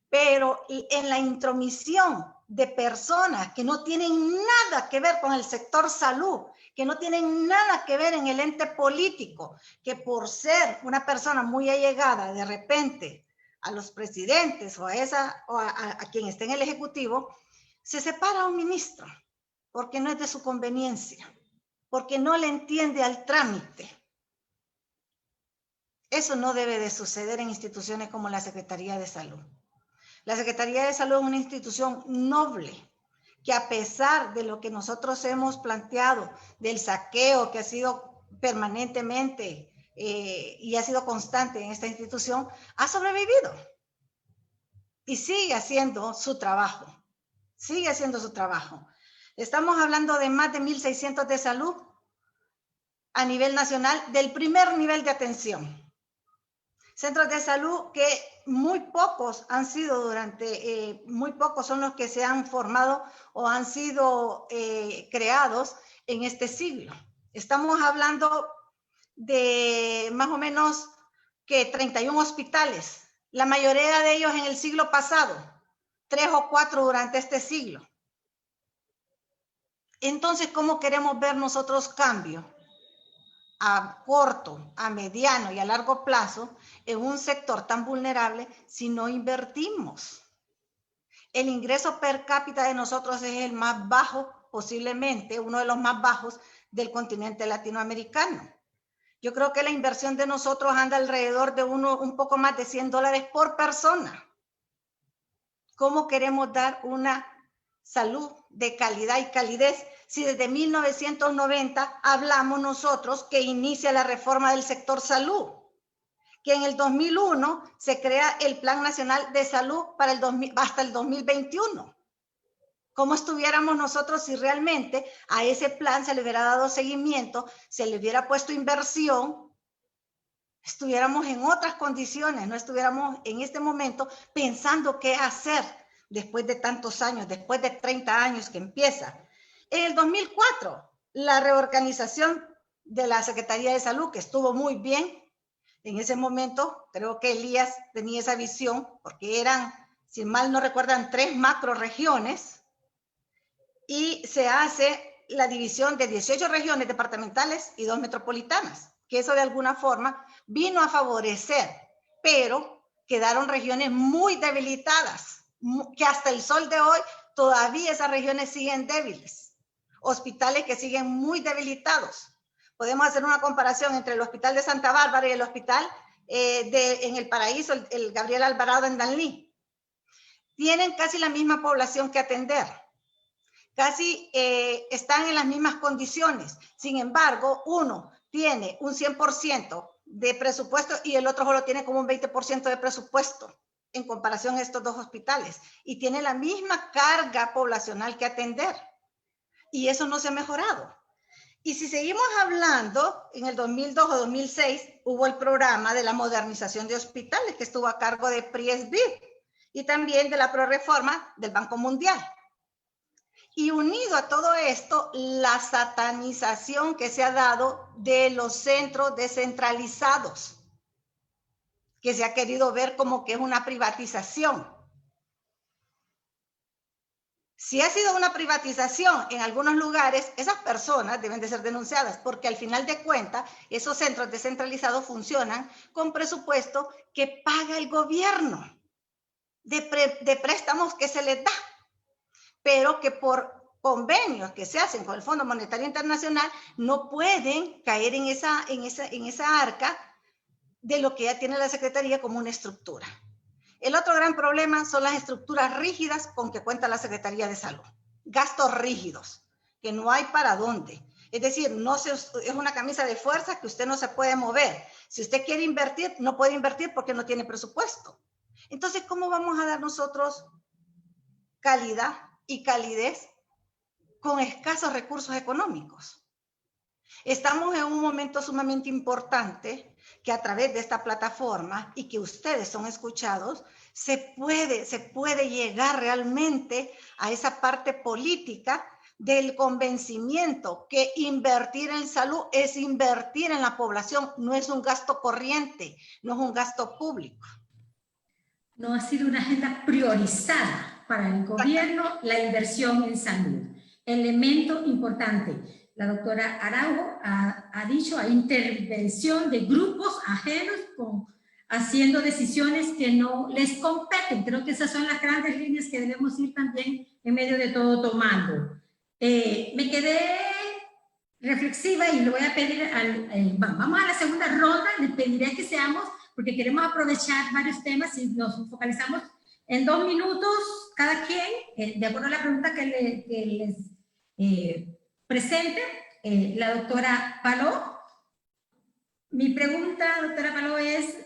Pero en la intromisión de personas que no tienen nada que ver con el sector salud, que no tienen nada que ver en el ente político, que por ser una persona muy allegada de repente a los presidentes o a quien esté en el Ejecutivo, se separa a un ministro porque no es de su conveniencia, porque no le entiende al trámite. Eso no debe de suceder en instituciones como la Secretaría de Salud. La Secretaría de Salud es una institución noble, que a pesar de lo que nosotros hemos planteado, del saqueo que ha sido permanentemente y ha sido constante en esta institución, ha sobrevivido y sigue haciendo su trabajo, sigue haciendo su trabajo. Estamos hablando de más de 1.600 de salud a nivel nacional del primer nivel de atención. Centros de salud que muy pocos han sido muy pocos son los que se han formado o han sido creados en este siglo. Estamos hablando de más o menos que 31 hospitales, la mayoría de ellos en el siglo pasado, 3 o 4 durante este siglo. Entonces, ¿cómo queremos ver nosotros cambio a corto, a mediano y a largo plazo en un sector tan vulnerable si no invertimos? El ingreso per cápita de nosotros es el más bajo, posiblemente uno de los más bajos del continente latinoamericano. Yo creo que la inversión de nosotros anda alrededor de un poco más de $100 por persona. ¿Cómo queremos dar una salud de calidad y calidez si desde 1990 hablamos nosotros que inicia la reforma del sector salud? Que en el 2001 se crea el Plan Nacional de Salud para hasta el 2021. ¿Cómo estuviéramos nosotros si realmente a ese plan se le hubiera dado seguimiento, se le hubiera puesto inversión, estuviéramos en otras condiciones, no estuviéramos en este momento pensando qué hacer después de tantos años, después de 30 años que empieza? En el 2004, la reorganización de la Secretaría de Salud, que estuvo muy bien. En ese momento, creo que Elías tenía esa visión, porque eran, si mal no recuerdan, 3 macroregiones, y se hace la división de 18 regiones departamentales y 2 metropolitanas, que eso de alguna forma vino a favorecer, pero quedaron regiones muy debilitadas, que hasta el sol de hoy todavía esas regiones siguen débiles, hospitales que siguen muy debilitados. Podemos hacer una comparación entre el Hospital de Santa Bárbara y el Hospital en El Paraíso, el Gabriel Alvarado en Danlí. Tienen casi la misma población que atender. Casi están en las mismas condiciones. Sin embargo, uno tiene un 100% de presupuesto y el otro solo tiene como un 20% de presupuesto en comparación a estos 2 hospitales. Y tiene la misma carga poblacional que atender. Y eso no se ha mejorado. Y si seguimos hablando, en el 2002 o 2006 hubo el programa de la modernización de hospitales que estuvo a cargo de PRIESBID y también de la prorreforma del Banco Mundial. Y unido a todo esto, la satanización que se ha dado de los centros descentralizados, que se ha querido ver como que es una privatización. Si ha sido una privatización en algunos lugares, esas personas deben de ser denunciadas, porque al final de cuentas, esos centros descentralizados funcionan con presupuesto que paga el gobierno, de préstamos que se les da, pero que por convenios que se hacen con el Fondo Monetario Internacional no pueden caer en esa arca de lo que ya tiene la Secretaría como una estructura. El otro gran problema son las estructuras rígidas con que cuenta la Secretaría de Salud. Gastos rígidos, que no hay para dónde. Es decir, es una camisa de fuerza que usted no se puede mover. Si usted quiere invertir, no puede invertir porque no tiene presupuesto. Entonces, ¿cómo vamos a dar nosotros calidad y calidez con escasos recursos económicos? Estamos en un momento sumamente importante que a través de esta plataforma y que ustedes son escuchados, se puede llegar realmente a esa parte política del convencimiento que invertir en salud es invertir en la población, no es un gasto corriente, no es un gasto público. No ha sido una agenda priorizada para el gobierno la inversión en salud. Elemento importante. la doctora Araujo ha dicho, hay intervención de grupos ajenos haciendo decisiones que no les competen. Creo que esas son las grandes líneas que debemos ir también en medio de todo tomando. Me quedé reflexiva y le voy a pedir, vamos a la segunda ronda, le pediré que seamos, porque queremos aprovechar varios temas y nos focalizamos en 2 minutos cada quien, de acuerdo a la pregunta que les presente, la doctora Paló. Mi pregunta, doctora Paló, es,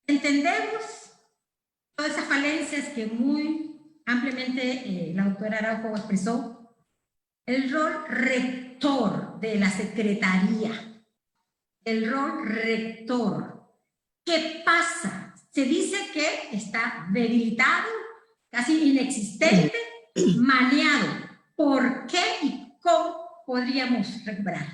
entendemos todas esas falencias que muy ampliamente la doctora Araujo expresó, el rol rector de la Secretaría, el rol rector. ¿Qué pasa? Se dice que está debilitado, casi inexistente, maleado. ¿Por qué y cómo podríamos recuperar?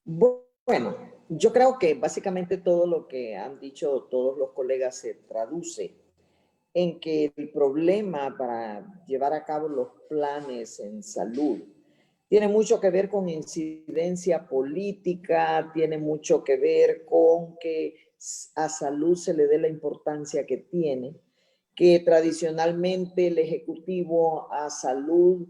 Bueno, yo creo que básicamente todo lo que han dicho todos los colegas se traduce en que el problema para llevar a cabo los planes en salud tiene mucho que ver con incidencia política, tiene mucho que ver con que a salud se le dé la importancia que tiene, que tradicionalmente el Ejecutivo a salud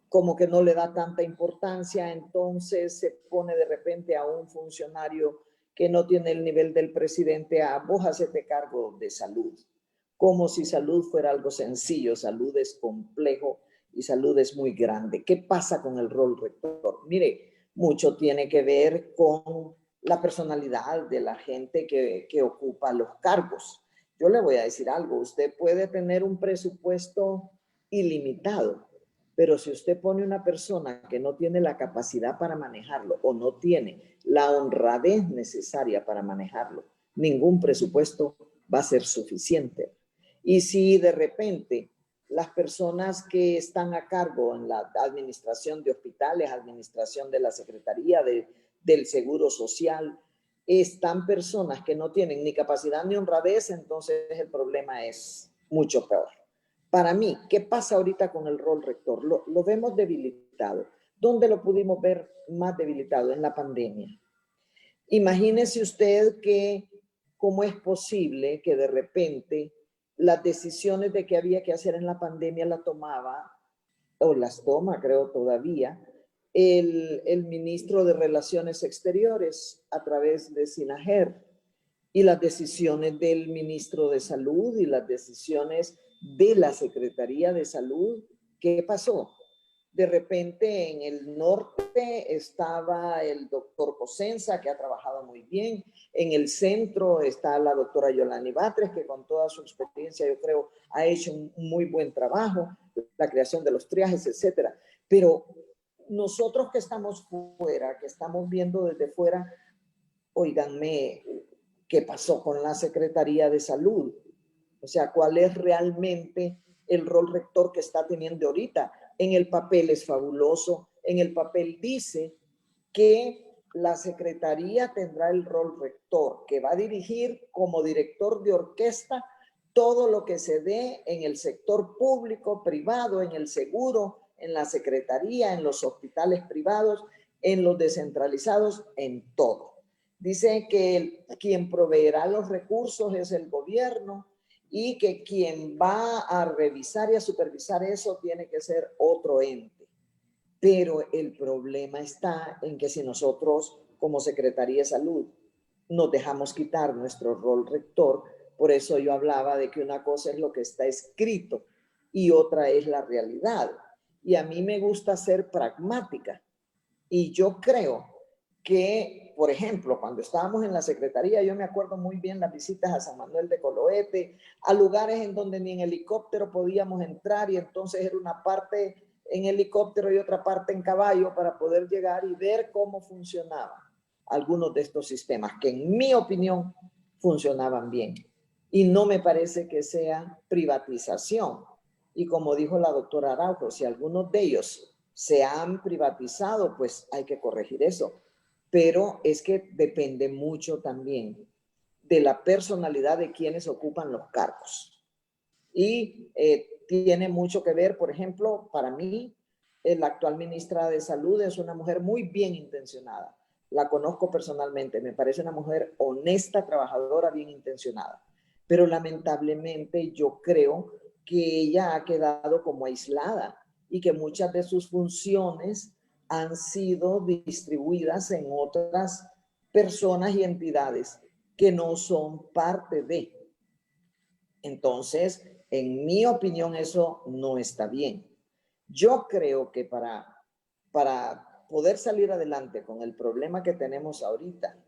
como que no le da tanta importancia, entonces se pone de repente a un funcionario que no tiene el nivel del presidente a vos hacete cargo de salud, como si salud fuera algo sencillo. Salud es complejo y salud es muy grande. ¿Qué pasa con el rol rector? Mire, mucho tiene que ver con la personalidad de la gente que ocupa los cargos. Yo le voy a decir algo, usted puede tener un presupuesto ilimitado, pero si usted pone una persona que no tiene la capacidad para manejarlo o no tiene la honradez necesaria para manejarlo, ningún presupuesto va a ser suficiente. Y si de repente las personas que están a cargo en la administración de hospitales, administración de la Secretaría del Seguro Social, están personas que no tienen ni capacidad ni honradez, entonces el problema es mucho peor. Para mí, ¿qué pasa ahorita con el rol rector? Lo vemos debilitado. ¿Dónde lo pudimos ver más debilitado? En la pandemia. Imagínese usted que cómo es posible que de repente las decisiones de qué había que hacer en la pandemia la tomaba, o las toma creo todavía, el ministro de Relaciones Exteriores a través de SINAGER, y las decisiones del ministro de Salud y las decisiones de la Secretaría de Salud. ¿Qué pasó? De repente en el norte estaba el doctor Cosenza, que ha trabajado muy bien. En el centro está la doctora Yolani Batres, que con toda su experiencia yo creo ha hecho un muy buen trabajo, la creación de los triajes, etcétera. Pero nosotros que estamos fuera, que estamos viendo desde fuera, óiganme, ¿qué pasó con la Secretaría de Salud? O sea, ¿cuál es realmente el rol rector que está teniendo ahorita? En el papel es fabuloso, en el papel dice que la Secretaría tendrá el rol rector, que va a dirigir como director de orquesta todo lo que se dé en el sector público, privado, en el seguro, en la Secretaría, en los hospitales privados, en los descentralizados, en todo. Dice que quien proveerá los recursos es el gobierno y que quien va a revisar y a supervisar eso tiene que ser otro ente. Pero el problema está en que si nosotros como Secretaría de Salud nos dejamos quitar nuestro rol rector, por eso yo hablaba de que una cosa es lo que está escrito y otra es la realidad. Y a mí me gusta ser pragmática y yo creo que, por ejemplo, cuando estábamos en la Secretaría, yo me acuerdo muy bien las visitas a San Manuel de Coloete, a lugares en donde ni en helicóptero podíamos entrar y entonces era una parte en helicóptero y otra parte en caballo para poder llegar y ver cómo funcionaban algunos de estos sistemas, que en mi opinión funcionaban bien. Y no me parece que sea privatización. Y como dijo la doctora Araujo, si algunos de ellos se han privatizado, pues hay que corregir eso. Pero es que depende mucho también de la personalidad de quienes ocupan los cargos. Y tiene mucho que ver, por ejemplo, para mí, La actual ministra de Salud es una mujer muy bien intencionada. La conozco personalmente, me parece una mujer honesta, trabajadora, bien intencionada. Pero lamentablemente yo creo que ella ha quedado como aislada y que muchas de sus funciones han sido distribuidas en otras personas y entidades que no son parte de. Entonces, en mi opinión, eso no está bien. Yo creo que para poder salir adelante con el problema que tenemos ahorita,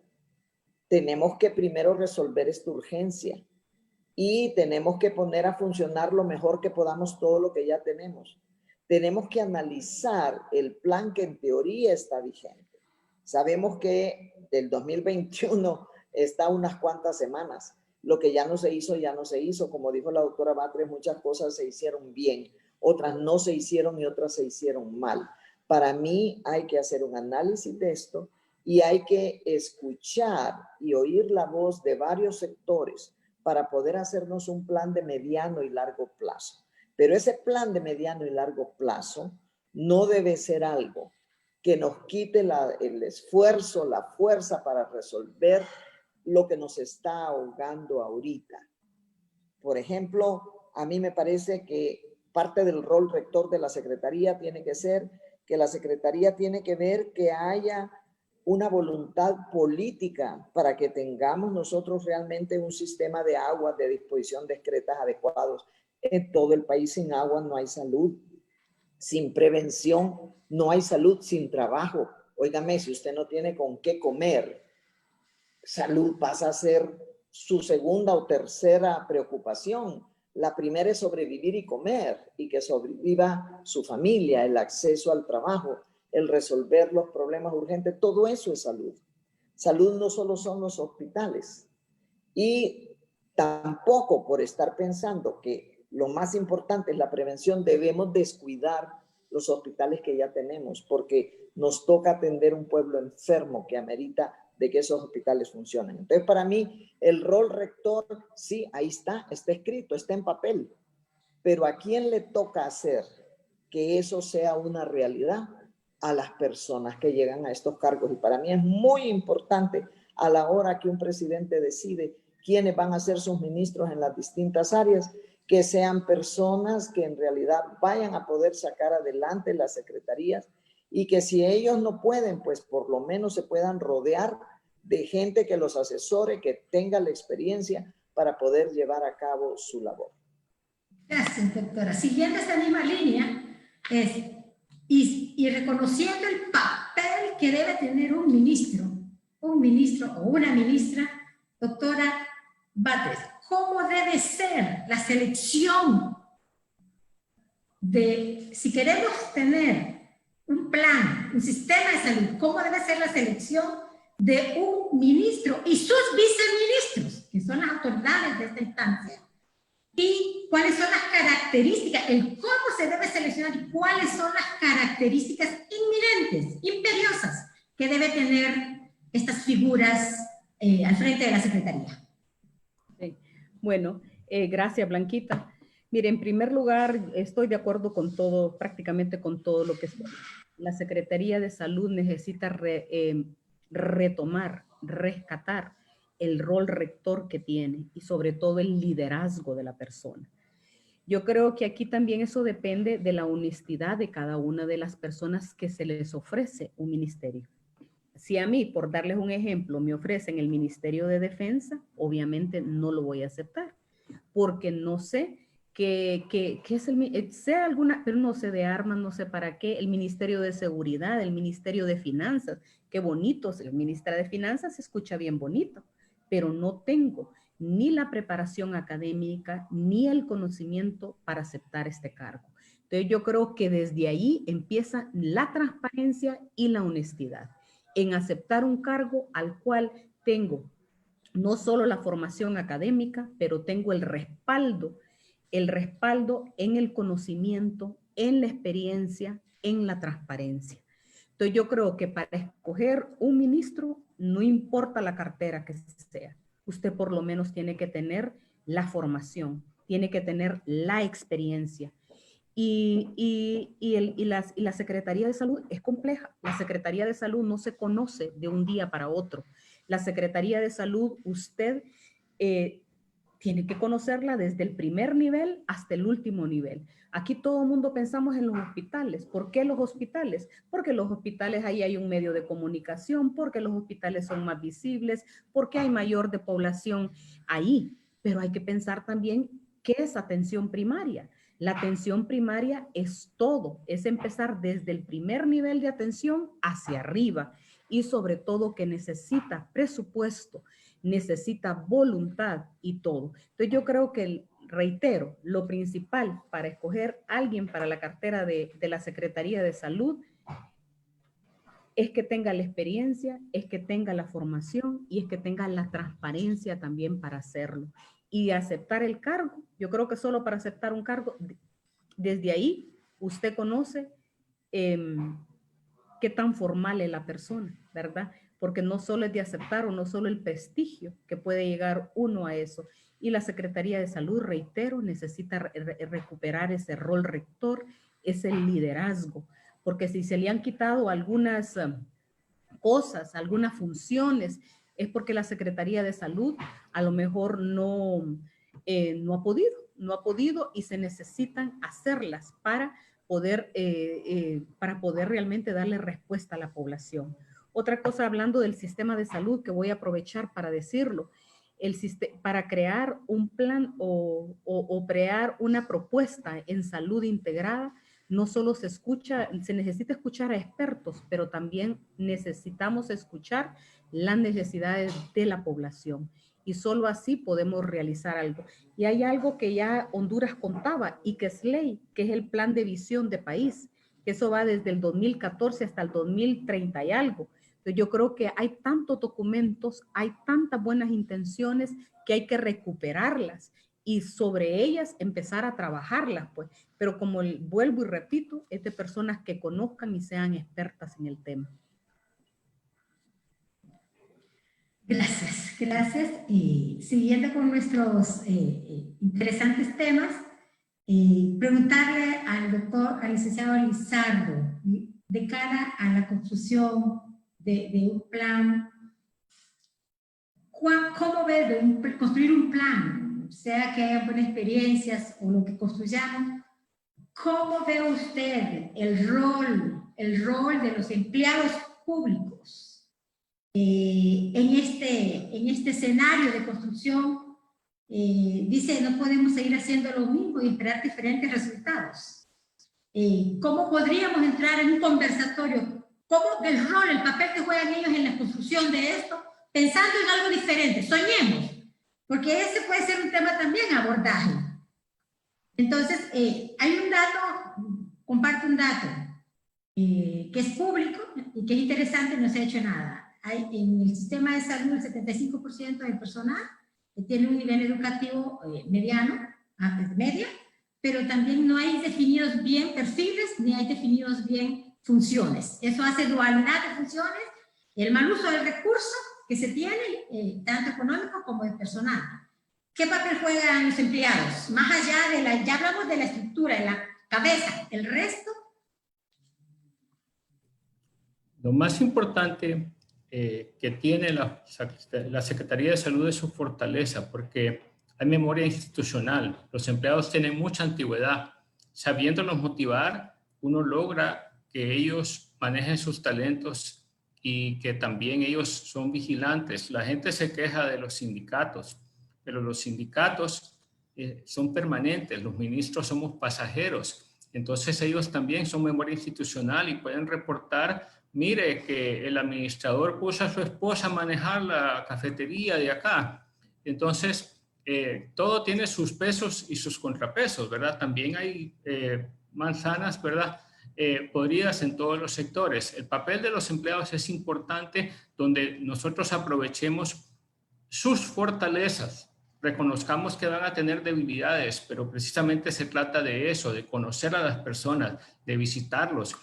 tenemos que primero resolver esta urgencia y tenemos que poner a funcionar lo mejor que podamos todo lo que ya tenemos. Tenemos que analizar el plan que en teoría está vigente. Sabemos que del 2021 está unas cuantas semanas. Lo que ya no se hizo, ya no se hizo. Como dijo la doctora Batres, muchas cosas se hicieron bien, otras no se hicieron y otras se hicieron mal. Para mí hay que hacer un análisis de esto y hay que escuchar y oír la voz de varios sectores para poder hacernos un plan de mediano y largo plazo. Pero ese plan de mediano y largo plazo no debe ser algo que nos quite el esfuerzo, la fuerza para resolver lo que nos está ahogando ahorita. Por ejemplo, a mí me parece que parte del rol rector de la Secretaría tiene que ser que la Secretaría tiene que ver que haya una voluntad política para que tengamos nosotros realmente un sistema de agua de disposición discretas adecuados. En todo el país sin agua no hay salud, sin prevención no hay salud, sin trabajo. Óigame, si usted no tiene con qué comer, salud pasa a ser su segunda o tercera preocupación. La primera es sobrevivir y comer y que sobreviva su familia, el acceso al trabajo, el resolver los problemas urgentes, todo eso es salud. Salud no solo son los hospitales y tampoco por estar pensando que lo más importante es la prevención, debemos descuidar los hospitales que ya tenemos porque nos toca atender un pueblo enfermo que amerita de que esos hospitales funcionen. Entonces, para mí, el rol rector, sí, ahí está escrito, está en papel, pero ¿a quién le toca hacer que eso sea una realidad? A las personas que llegan a estos cargos. Y para mí es muy importante a la hora que un presidente decide quiénes van a ser sus ministros en las distintas áreas, que sean personas que en realidad vayan a poder sacar adelante las secretarías y que si ellos no pueden, pues por lo menos se puedan rodear de gente que los asesore, que tenga la experiencia para poder llevar a cabo su labor. Gracias, doctora. Siguiendo esta misma línea, y reconociendo el papel que debe tener un ministro o una ministra, doctora Batres, ¿cómo debe ser la selección de, si queremos tener un plan, un sistema de salud, cómo debe ser la selección de un ministro y sus viceministros, que son las autoridades de esta instancia? ¿Y cuáles son las características, el cómo se debe seleccionar y cuáles son las características inminentes, imperiosas, que debe tener estas figuras al frente de la Secretaría? Sí. Bueno, gracias, Blanquita. Mire, en primer lugar, estoy de acuerdo con todo, prácticamente con todo lo que la Secretaría de Salud necesita retomar, rescatar el rol rector que tiene y sobre todo el liderazgo de la persona. Yo creo que aquí también eso depende de la honestidad de cada una de las personas que se les ofrece un ministerio. Si a mí, por darles un ejemplo, me ofrecen el Ministerio de Defensa, obviamente no lo voy a aceptar, porque no sé qué es sé alguna, pero no sé de armas, no sé para qué, el Ministerio de Seguridad, el Ministerio de Finanzas, qué bonito, el Ministerio de Finanzas se escucha bien bonito, pero no tengo ni la preparación académica ni el conocimiento para aceptar este cargo. Entonces yo creo que desde ahí empieza la transparencia y la honestidad en aceptar un cargo al cual tengo no solo la formación académica, pero tengo el respaldo en el conocimiento, en la experiencia, en la transparencia. Entonces yo creo que para escoger un ministro, no importa la cartera que sea, usted por lo menos tiene que tener la formación, tiene que tener la experiencia Y la Secretaría de Salud es compleja. La Secretaría de Salud no se conoce de un día para otro. La Secretaría de Salud, usted tiene que conocerla desde el primer nivel hasta el último nivel. Aquí todo el mundo pensamos en los hospitales. ¿Por qué los hospitales? Porque los hospitales, ahí hay un medio de comunicación, porque los hospitales son más visibles, porque hay mayor de población ahí. Pero hay que pensar también qué es atención primaria. La atención primaria es todo, es empezar desde el primer nivel de atención hacia arriba y sobre todo que necesita presupuesto, necesita voluntad y todo. Entonces yo creo que, reitero, lo principal para escoger a alguien para la cartera de la Secretaría de Salud es que tenga la experiencia, es que tenga la formación y es que tenga la transparencia también para hacerlo. Y aceptar el cargo, yo creo que solo para aceptar un cargo, desde ahí usted conoce qué tan formal es la persona, ¿verdad? Porque no solo es de aceptar o no solo el prestigio que puede llegar uno a eso. Y la Secretaría de Salud, reitero, necesita recuperar ese rol rector, ese liderazgo, porque si se le han quitado algunas cosas, algunas funciones, es porque la Secretaría de Salud a lo mejor no ha podido y se necesitan hacerlas para poder realmente darle respuesta a la población. Otra cosa, hablando del sistema de salud, que voy a aprovechar para decirlo, para crear un plan o crear una propuesta en salud integrada, no solo se necesita escuchar a expertos, pero también necesitamos escuchar las necesidades de la población. Y solo así podemos realizar algo. Y hay algo que ya Honduras contaba y que es ley, que es el plan de visión de país, que eso va desde el 2014 hasta el 2030 y algo. Entonces yo creo que hay tantos documentos, hay tantas buenas intenciones que hay que recuperarlas y sobre ellas empezar a trabajarlas, pues. Pero como vuelvo y repito, es de personas que conozcan y sean expertas en el tema. Gracias, gracias. Siguiendo con nuestros interesantes temas, preguntarle al licenciado Lizardo, de cara a la construcción de un plan, ¿cómo ve construir un plan? Sea que haya buenas experiencias o lo que construyamos, ¿cómo ve usted el rol de los empleados públicos en este escenario de construcción? Dice, no podemos seguir haciendo lo mismo y esperar diferentes resultados. ¿Cómo podríamos entrar en un conversatorio? ¿Cómo el rol, el papel que juegan ellos en la construcción de esto, pensando en algo diferente? Soñemos, porque ese puede ser un tema también abordaje. Entonces, hay un dato, comparto un dato, que es público y que es interesante, no se ha hecho nada. En el sistema de salud, el 75% del personal tiene un nivel educativo mediano, media, pero también no hay definidos bien perfiles, ni hay definidos bien funciones. Eso hace dualidad de funciones, el mal uso del recurso que se tiene, tanto económico como de personal. ¿Qué papel juegan los empleados? Más allá de ya hablamos de la estructura, de la cabeza, el resto. Lo más importante que tiene la Secretaría de Salud es su fortaleza, porque hay memoria institucional. Los empleados tienen mucha antigüedad. Sabiéndolos motivar, uno logra que ellos manejen sus talentos y que también ellos son vigilantes. La gente se queja de los sindicatos, pero los sindicatos son permanentes, los ministros somos pasajeros. Entonces ellos también son memoria institucional y pueden reportar, mire que el administrador puso a su esposa a manejar la cafetería de acá. Entonces, todo tiene sus pesos y sus contrapesos, ¿verdad? También hay manzanas, ¿verdad? Podridas en todos los sectores. El papel de los empleados es importante, donde nosotros aprovechemos sus fortalezas. Reconozcamos que van a tener debilidades, pero precisamente se trata de eso, de conocer a las personas, de visitarlos.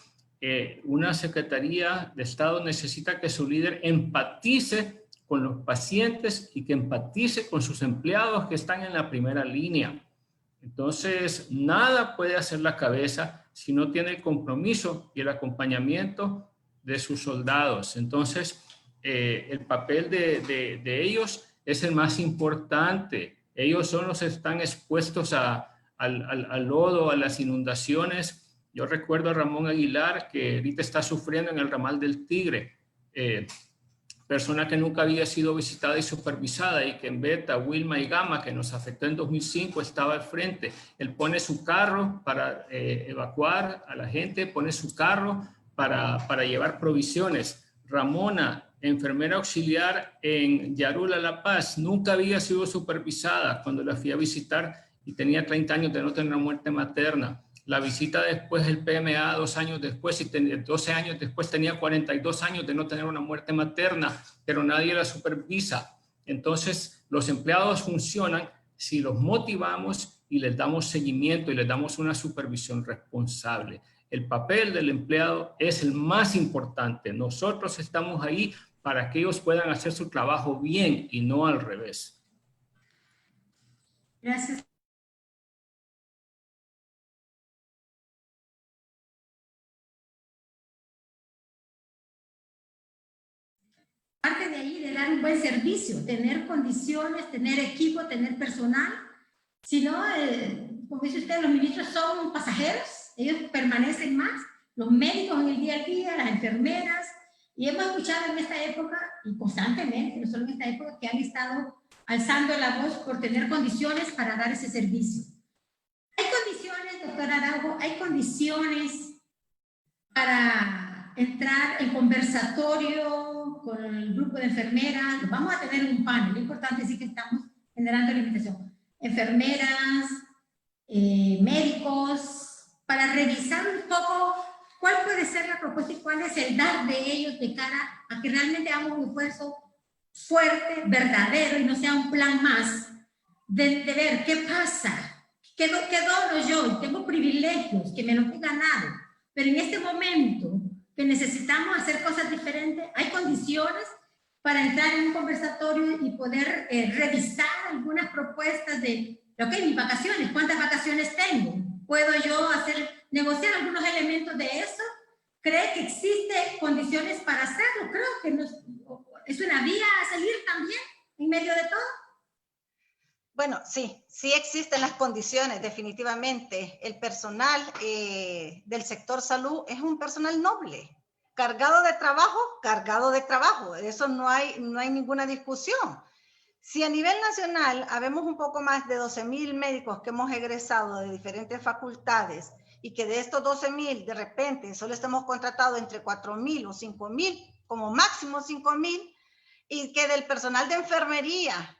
Una Secretaría de Estado necesita que su líder empatice con los pacientes y que empatice con sus empleados que están en la primera línea. Entonces, nada puede hacer la cabeza si no tiene el compromiso y el acompañamiento de sus soldados. Entonces, el papel de ellos es el más importante. Ellos son los que están expuestos al lodo, a las inundaciones. Yo recuerdo a Ramón Aguilar, que ahorita está sufriendo en el ramal del Tigre, persona que nunca había sido visitada y supervisada, y que en Beta, Wilma y Gama, que nos afectó en 2005, estaba al frente. Él pone su carro para evacuar a la gente, pone su carro para llevar provisiones. Ramona, enfermera auxiliar en Yarula, La Paz, nunca había sido supervisada cuando la fui a visitar y tenía 30 años de no tener una muerte materna. La visita después del PMA 2 años después, y 12 años después, tenía 42 años de no tener una muerte materna, pero nadie la supervisa. Entonces, los empleados funcionan si los motivamos y les damos seguimiento y les damos una supervisión responsable. El papel del empleado es el más importante. Nosotros estamos ahí para que ellos puedan hacer su trabajo bien y no al revés. Gracias. Parte de ahí de dar un buen servicio, tener condiciones, tener equipo, tener personal. Si no, como dice usted, los ministros son pasajeros, ellos permanecen más, los médicos en el día a día, las enfermeras, y hemos escuchado en esta época, y constantemente, no solo en esta época, que han estado alzando la voz por tener condiciones para dar ese servicio. Hay condiciones, doctora Araujo, hay condiciones para entrar en conversatorio con el grupo de enfermeras. Vamos a tener un panel, lo importante es que estamos generando la invitación. Enfermeras, médicos, para revisar un poco cuál puede ser la propuesta y cuál es el dar de ellos de cara a que realmente hagamos un esfuerzo fuerte, verdadero, y no sea un plan más de ver qué pasa, qué dono yo, tengo privilegios que me los he ganado, pero en este momento que necesitamos hacer cosas diferentes, hay condiciones para entrar en un conversatorio y poder revisar algunas propuestas de, ok, mis vacaciones, ¿cuántas vacaciones tengo? ¿Puedo yo negociar algunos elementos de eso? ¿Cree que existen condiciones para hacerlo? Creo que es una vía a salir también en medio de todo. Bueno, sí existen las condiciones, definitivamente. El personal del sector salud es un personal noble, cargado de trabajo, de eso no hay ninguna discusión. Si a nivel nacional habemos un poco más de 12,000 médicos que hemos egresado de diferentes facultades y que de estos 12,000 de repente solo estamos contratados entre 4,000 o 5,000, como máximo 5,000, y que del personal de enfermería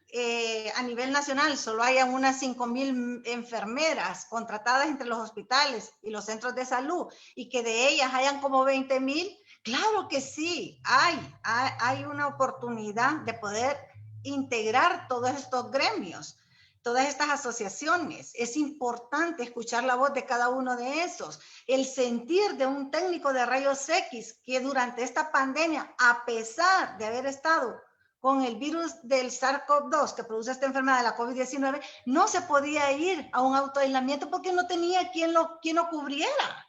a nivel nacional solo haya unas 5,000 enfermeras contratadas entre los hospitales y los centros de salud, y que de ellas hayan como 20,000, claro que sí, hay una oportunidad de poder integrar todos estos gremios, todas estas asociaciones. Es importante escuchar la voz de cada uno de esos. El sentir de un técnico de rayos X que durante esta pandemia, a pesar de haber estado con el virus del SARS-CoV-2 que produce esta enfermedad de la COVID-19, no se podía ir a un autoaislamiento porque no tenía quien lo cubriera.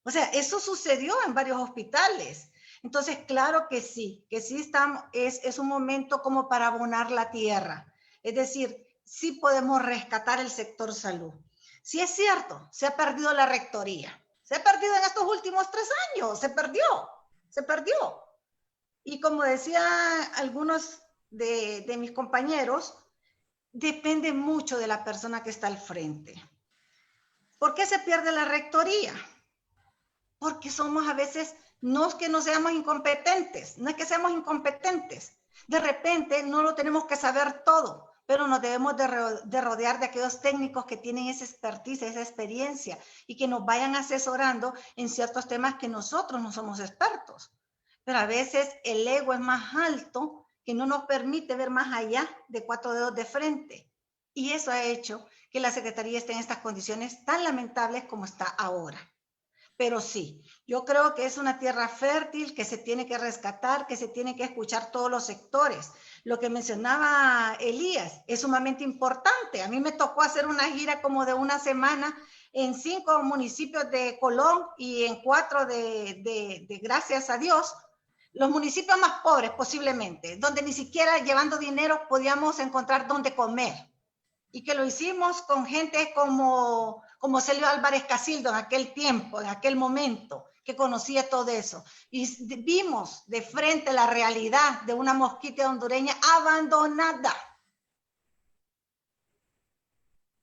O sea, eso sucedió en varios hospitales. Entonces, claro que sí es un momento como para abonar la tierra. Es decir, sí podemos rescatar el sector salud. Sí es cierto, se ha perdido la rectoría. Se ha perdido en estos últimos 3 años, se perdió. Y como decía algunos de mis compañeros, depende mucho de la persona que está al frente. ¿Por qué se pierde la rectoría? Porque somos a veces, no es que no seamos incompetentes, no es que seamos incompetentes. De repente no lo tenemos que saber todo, pero nos debemos de rodear de aquellos técnicos que tienen esa expertise, esa experiencia, y que nos vayan asesorando en ciertos temas que nosotros no somos expertos. Pero a veces el ego es más alto, que no nos permite ver más allá de 4 dedos de frente. Y eso ha hecho que la Secretaría esté en estas condiciones tan lamentables como está ahora. Pero sí, yo creo que es una tierra fértil que se tiene que rescatar, que se tiene que escuchar todos los sectores. Lo que mencionaba Elías es sumamente importante. A mí me tocó hacer una gira como de una semana en 5 municipios de Colón y en 4 de gracias a Dios, los municipios más pobres posiblemente, donde ni siquiera llevando dinero podíamos encontrar dónde comer. Y que lo hicimos con gente como Celio Álvarez Casildo en aquel tiempo, en aquel momento, que conocía todo eso. Y vimos de frente la realidad de una mosquita hondureña abandonada.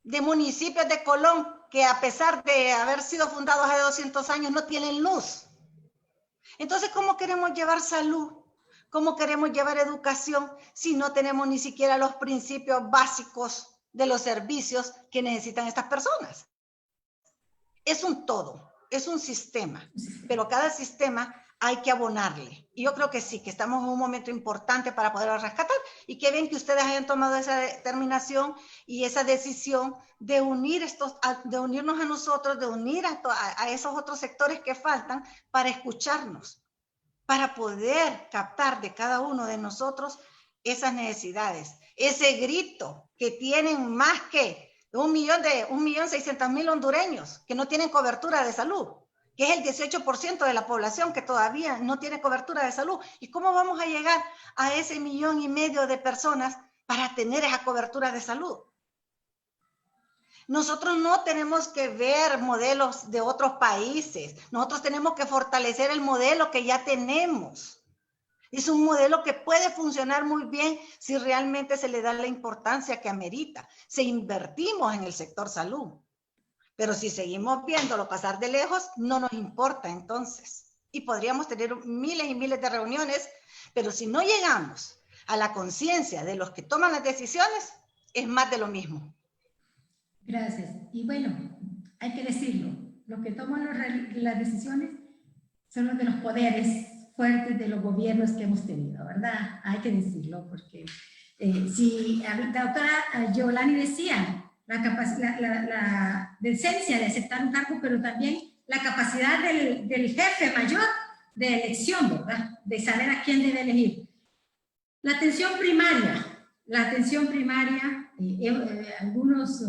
De municipios de Colón que a pesar de haber sido fundados hace 200 años no tienen luz. Entonces, ¿cómo queremos llevar salud? ¿Cómo queremos llevar educación si no tenemos ni siquiera los principios básicos de los servicios que necesitan estas personas? Es un todo, es un sistema, pero cada sistema hay que abonarle. Y yo creo que sí, que estamos en un momento importante para poderlo rescatar y que ven que ustedes hayan tomado esa determinación y esa decisión de unirnos a nosotros, de unir a esos otros sectores que faltan para escucharnos, para poder captar de cada uno de nosotros esas necesidades, ese grito que tienen más que 1.600.000 hondureños que no tienen cobertura de salud, que es el 18% de la población que todavía no tiene cobertura de salud. ¿Y cómo vamos a llegar a ese 1,5 millones de personas para tener esa cobertura de salud? Nosotros no tenemos que ver modelos de otros países. Nosotros tenemos que fortalecer el modelo que ya tenemos. Es un modelo que puede funcionar muy bien si realmente se le da la importancia que amerita. Si invertimos en el sector salud. Pero si seguimos viéndolo pasar de lejos, no nos importa entonces. Y podríamos tener miles y miles de reuniones, pero si no llegamos a la conciencia de los que toman las decisiones, es más de lo mismo. Gracias. Y bueno, hay que decirlo, los que toman las decisiones son los de los poderes fuertes de los gobiernos que hemos tenido, ¿verdad? Hay que decirlo, porque si la doctora Yolani decía, la decencia de aceptar un cargo, pero también la capacidad del jefe mayor de elección, ¿verdad? De saber a quién debe elegir. La atención primaria, algunos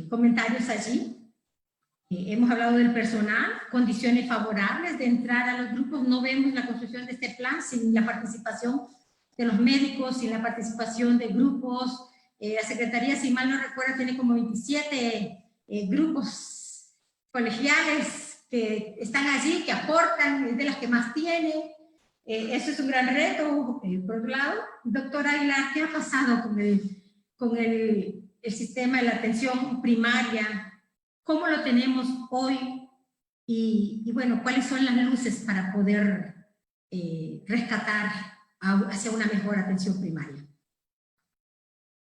comentarios allí. Hemos hablado del personal, condiciones favorables de entrar a los grupos. No vemos la construcción de este plan sin la participación de los médicos, sin la participación de grupos. La Secretaría, si mal no recuerdo, tiene como 27 grupos colegiales que están allí, que aportan, es de las que más tiene. Eso es un gran reto. Por otro lado, doctora Aguilar, ¿qué ha pasado con el sistema de la atención primaria? ¿Cómo lo tenemos hoy? Y bueno, ¿cuáles son las luces para poder rescatar hacia una mejor atención primaria?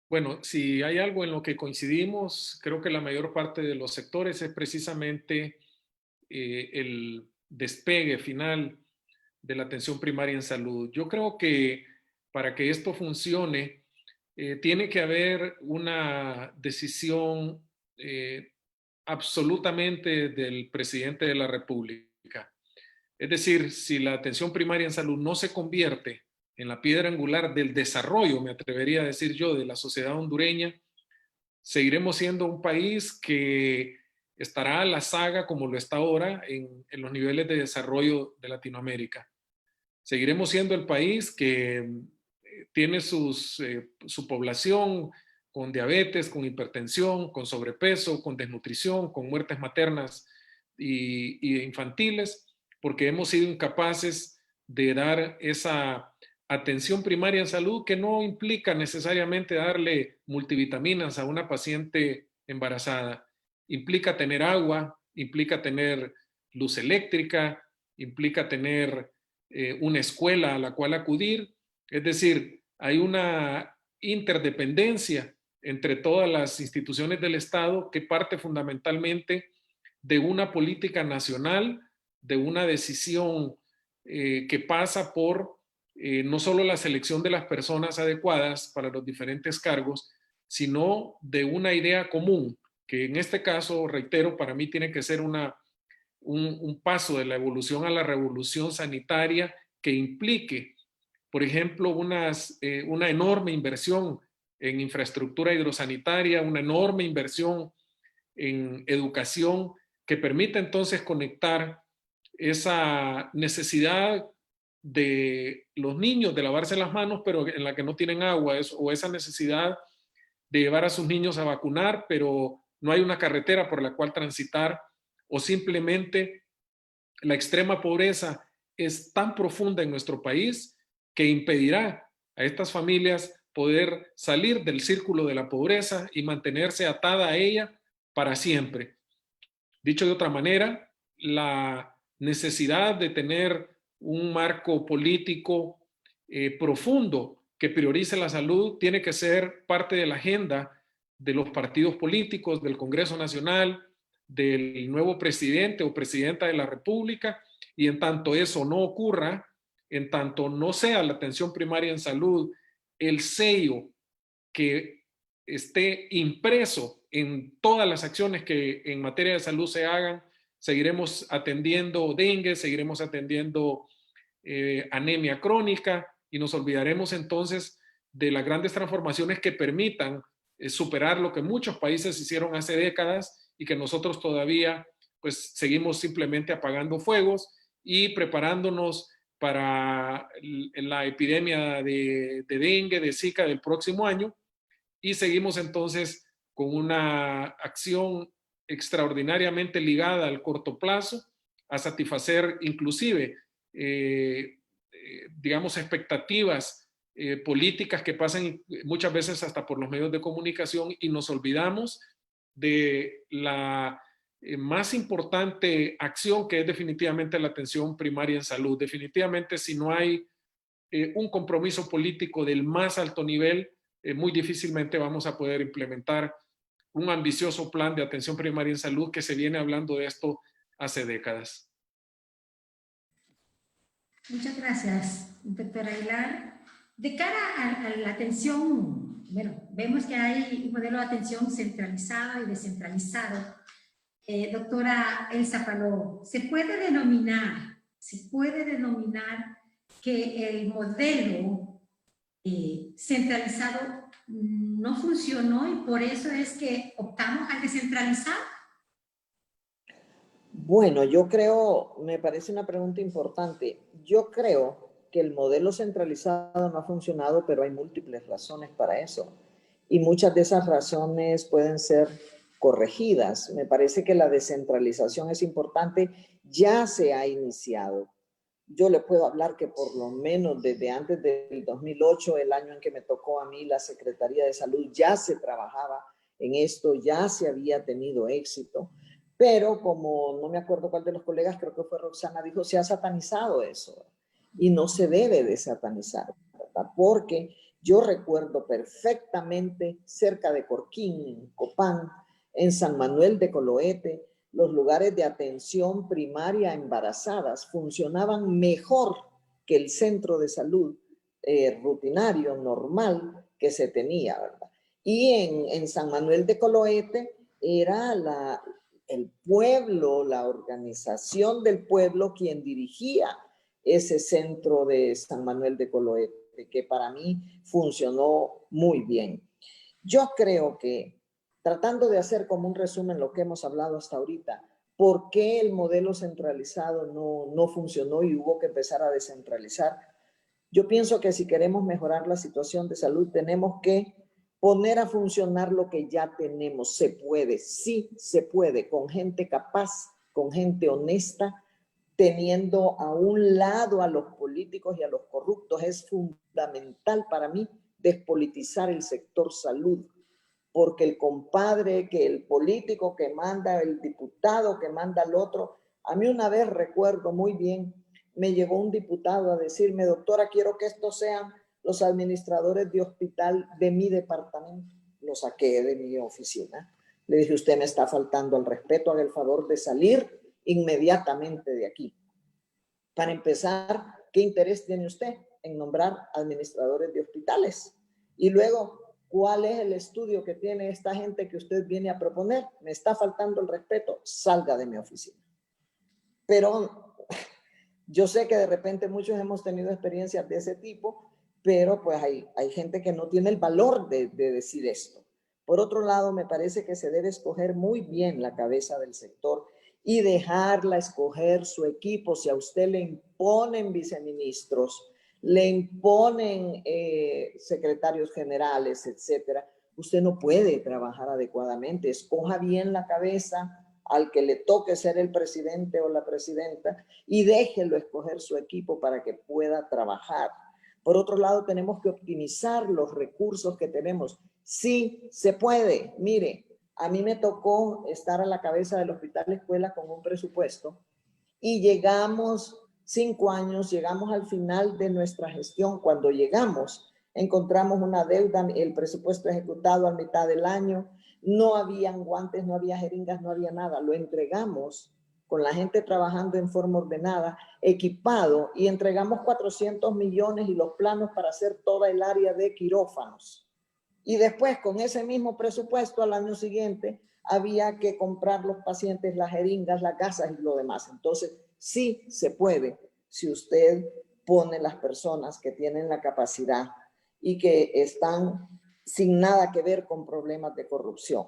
Bueno, si hay algo en lo que coincidimos, creo que la mayor parte de los sectores es precisamente el despegue final de la atención primaria en salud. Yo creo que para que esto funcione, tiene que haber una decisión absolutamente del presidente de la República. Es decir, si la atención primaria en salud no se convierte en la piedra angular del desarrollo, me atrevería a decir yo, de la sociedad hondureña, seguiremos siendo un país que estará a la saga como lo está ahora en los niveles de desarrollo de Latinoamérica. Seguiremos siendo el país que tiene su población con diabetes, con hipertensión, con sobrepeso, con desnutrición, con muertes maternas y infantiles, porque hemos sido incapaces de dar esa atención primaria en salud que no implica necesariamente darle multivitaminas a una paciente embarazada. Implica tener agua, implica tener luz eléctrica, implica tener una escuela a la cual acudir. Es decir, hay una interdependencia entre todas las instituciones del Estado que parte fundamentalmente de una política nacional, de una decisión que pasa por no solo la selección de las personas adecuadas para los diferentes cargos, sino de una idea común, que en este caso, reitero, para mí tiene que ser una un paso de la evolución a la revolución sanitaria que implique, por ejemplo, una enorme inversión en infraestructura hidrosanitaria, una enorme inversión en educación que permita entonces conectar esa necesidad de los niños de lavarse las manos, pero en la que no tienen agua, o esa necesidad de llevar a sus niños a vacunar, pero no hay una carretera por la cual transitar, o simplemente la extrema pobreza es tan profunda en nuestro país que impedirá a estas familias poder salir del círculo de la pobreza y mantenerse atada a ella para siempre. Dicho de otra manera, la necesidad de tener un marco político profundo que priorice la salud tiene que ser parte de la agenda de los partidos políticos, del Congreso Nacional, del nuevo presidente o presidenta de la República, y en tanto eso no ocurra, en tanto no sea la atención primaria en salud el sello que esté impreso en todas las acciones que en materia de salud se hagan, seguiremos atendiendo dengue, seguiremos atendiendo anemia crónica, y nos olvidaremos entonces de las grandes transformaciones que permitan superar lo que muchos países hicieron hace décadas y que nosotros todavía pues seguimos simplemente apagando fuegos y preparándonos para la epidemia de dengue, de Zika del próximo año, y seguimos entonces con una acción extraordinariamente ligada al corto plazo, a satisfacer inclusive, digamos, expectativas políticas que pasan muchas veces hasta por los medios de comunicación, y nos olvidamos de la más importante acción, que es definitivamente la atención primaria en salud. Definitivamente, si no hay un compromiso político del más alto nivel, muy difícilmente vamos a poder implementar un ambicioso plan de atención primaria en salud, que se viene hablando de esto hace décadas. Muchas gracias, doctora Aguilar. De cara a la atención, bueno, vemos que hay un modelo de atención centralizado y descentralizado. Doctora Elsa Paló, ¿se puede denominar que el modelo centralizado no funcionó y por eso es que optamos al descentralizar? Bueno, yo creo, me parece una pregunta importante. Yo creo que el modelo centralizado no ha funcionado, pero hay múltiples razones para eso. Y muchas de esas razones pueden ser corregidas. Me parece que la descentralización es importante, ya se ha iniciado. Yo le puedo hablar que por lo menos desde antes del 2008, el año en que me tocó a mí la Secretaría de Salud, ya se trabajaba en esto, ya se había tenido éxito, pero como no me acuerdo cuál de los colegas, creo que fue Roxana, dijo, se ha satanizado eso y no se debe de satanizar, ¿verdad? Porque yo recuerdo perfectamente cerca de Corquín, en Copán, en San Manuel de Coloete, los lugares de atención primaria a embarazadas funcionaban mejor que el centro de salud rutinario, normal, que se tenía, ¿verdad? Y en San Manuel de Coloete era el pueblo, la organización del pueblo quien dirigía ese centro de San Manuel de Coloete, que para mí funcionó muy bien. Yo creo que, tratando de hacer como un resumen lo que hemos hablado hasta ahorita, ¿por qué el modelo centralizado no funcionó y hubo que empezar a descentralizar? Yo pienso que si queremos mejorar la situación de salud, tenemos que poner a funcionar lo que ya tenemos. Se puede, sí se puede, con gente capaz, con gente honesta, teniendo a un lado a los políticos y a los corruptos. Es fundamental para mí despolitizar el sector salud, porque el compadre, que el político que manda, el diputado que manda al otro. A mí una vez recuerdo muy bien, me llegó un diputado a decirme, doctora, quiero que estos sean los administradores de hospital de mi departamento. Lo saqué de mi oficina. Le dije, usted me está faltando al respeto, haga el favor de salir inmediatamente de aquí. Para empezar, ¿qué interés tiene usted en nombrar administradores de hospitales? Y luego, ¿cuál es el estudio que tiene esta gente que usted viene a proponer? Me está faltando el respeto, salga de mi oficina. pero yo sé que de repente muchos hemos tenido experiencias de ese tipo, pero pues hay gente que no tiene el valor de decir esto. Por otro lado, me parece que se debe escoger muy bien la cabeza del sector y dejarla escoger su equipo. Si a usted le imponen viceministros, le imponen secretarios generales, etcétera, usted no puede trabajar adecuadamente. Escoja bien la cabeza al que le toque ser el presidente o la presidenta y déjelo escoger su equipo para que pueda trabajar. Por otro lado, tenemos que optimizar los recursos que tenemos. Sí, se puede. Mire, a mí me tocó estar a la cabeza del Hospital Escuela con un presupuesto y llegamos 5 años, llegamos al final de nuestra gestión. Cuando llegamos, encontramos una deuda, el presupuesto ejecutado a mitad del año, no habían guantes, no había jeringas, no había nada. Lo entregamos con la gente trabajando en forma ordenada, equipado, y entregamos 400 millones y los planos para hacer toda el área de quirófanos. Y después, con ese mismo presupuesto, al año siguiente, había que comprar los pacientes, las jeringas, las gasas y lo demás. Entonces, sí se puede si usted pone las personas que tienen la capacidad y que están sin nada que ver con problemas de corrupción.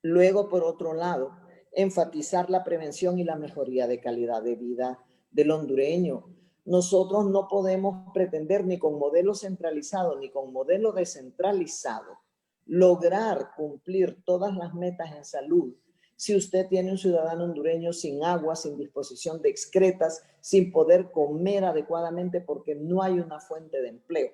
Luego, por otro lado, enfatizar la prevención y la mejoría de calidad de vida del hondureño. Nosotros no podemos pretender ni con modelo centralizado ni con modelo descentralizado lograr cumplir todas las metas en salud si usted tiene un ciudadano hondureño sin agua, sin disposición de excretas, sin poder comer adecuadamente porque no hay una fuente de empleo,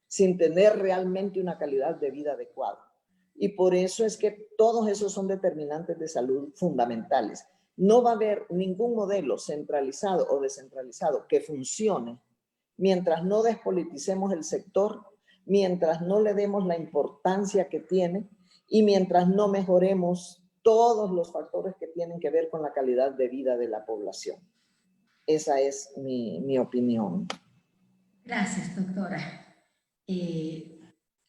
sin tener realmente una calidad de vida adecuada. Y por eso es que todos esos son determinantes de salud fundamentales. No va a haber ningún modelo centralizado o descentralizado que funcione mientras no despoliticemos el sector, mientras no le demos la importancia que tiene y mientras no mejoremos todos los factores que tienen que ver con la calidad de vida de la población. Esa es mi opinión. Gracias, doctora.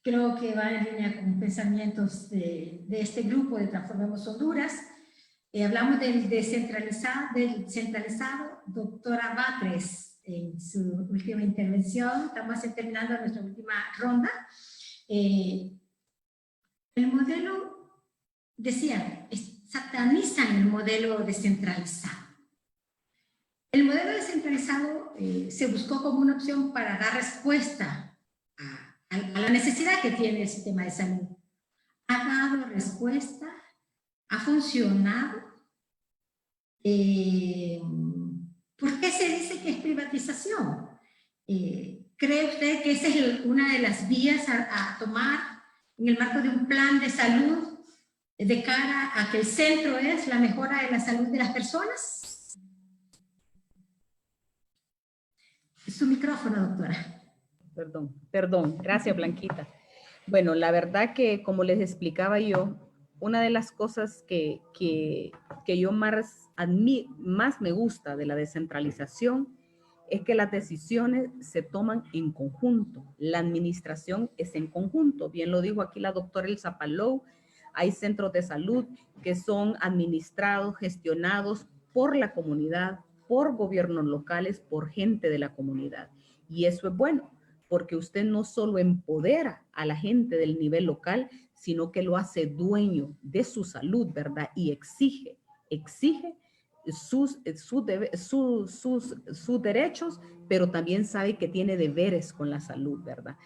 Creo que va en línea con pensamientos de este grupo de Transformemos Honduras. Hablamos del centralizado, doctora Batres, en su última intervención. Estamos terminando nuestra última ronda. El modelo, decía, satanizan el modelo descentralizado. El modelo descentralizado se buscó como una opción para dar respuesta a la necesidad que tiene el sistema de salud. Ha dado respuesta, ha funcionado. ¿Por qué se dice que es privatización? ¿Cree usted que esa es una de las vías a tomar en el marco de un plan de salud de cara a que el centro es la mejora de la salud de las personas? Su micrófono, doctora. Perdón. Gracias, Blanquita. Bueno, la verdad que, como les explicaba yo, una de las cosas que yo más me gusta de la descentralización es que las decisiones se toman en conjunto. La administración es en conjunto. Bien lo dijo aquí la doctora Elsa Palou. Hay centros de salud que son administrados, gestionados por la comunidad, por gobiernos locales, por gente de la comunidad. Y eso es bueno, porque usted no solo empodera a la gente del nivel local, sino que lo hace dueño de su salud, ¿verdad? Y exige sus derechos, pero también sabe que tiene deberes con la salud, ¿verdad?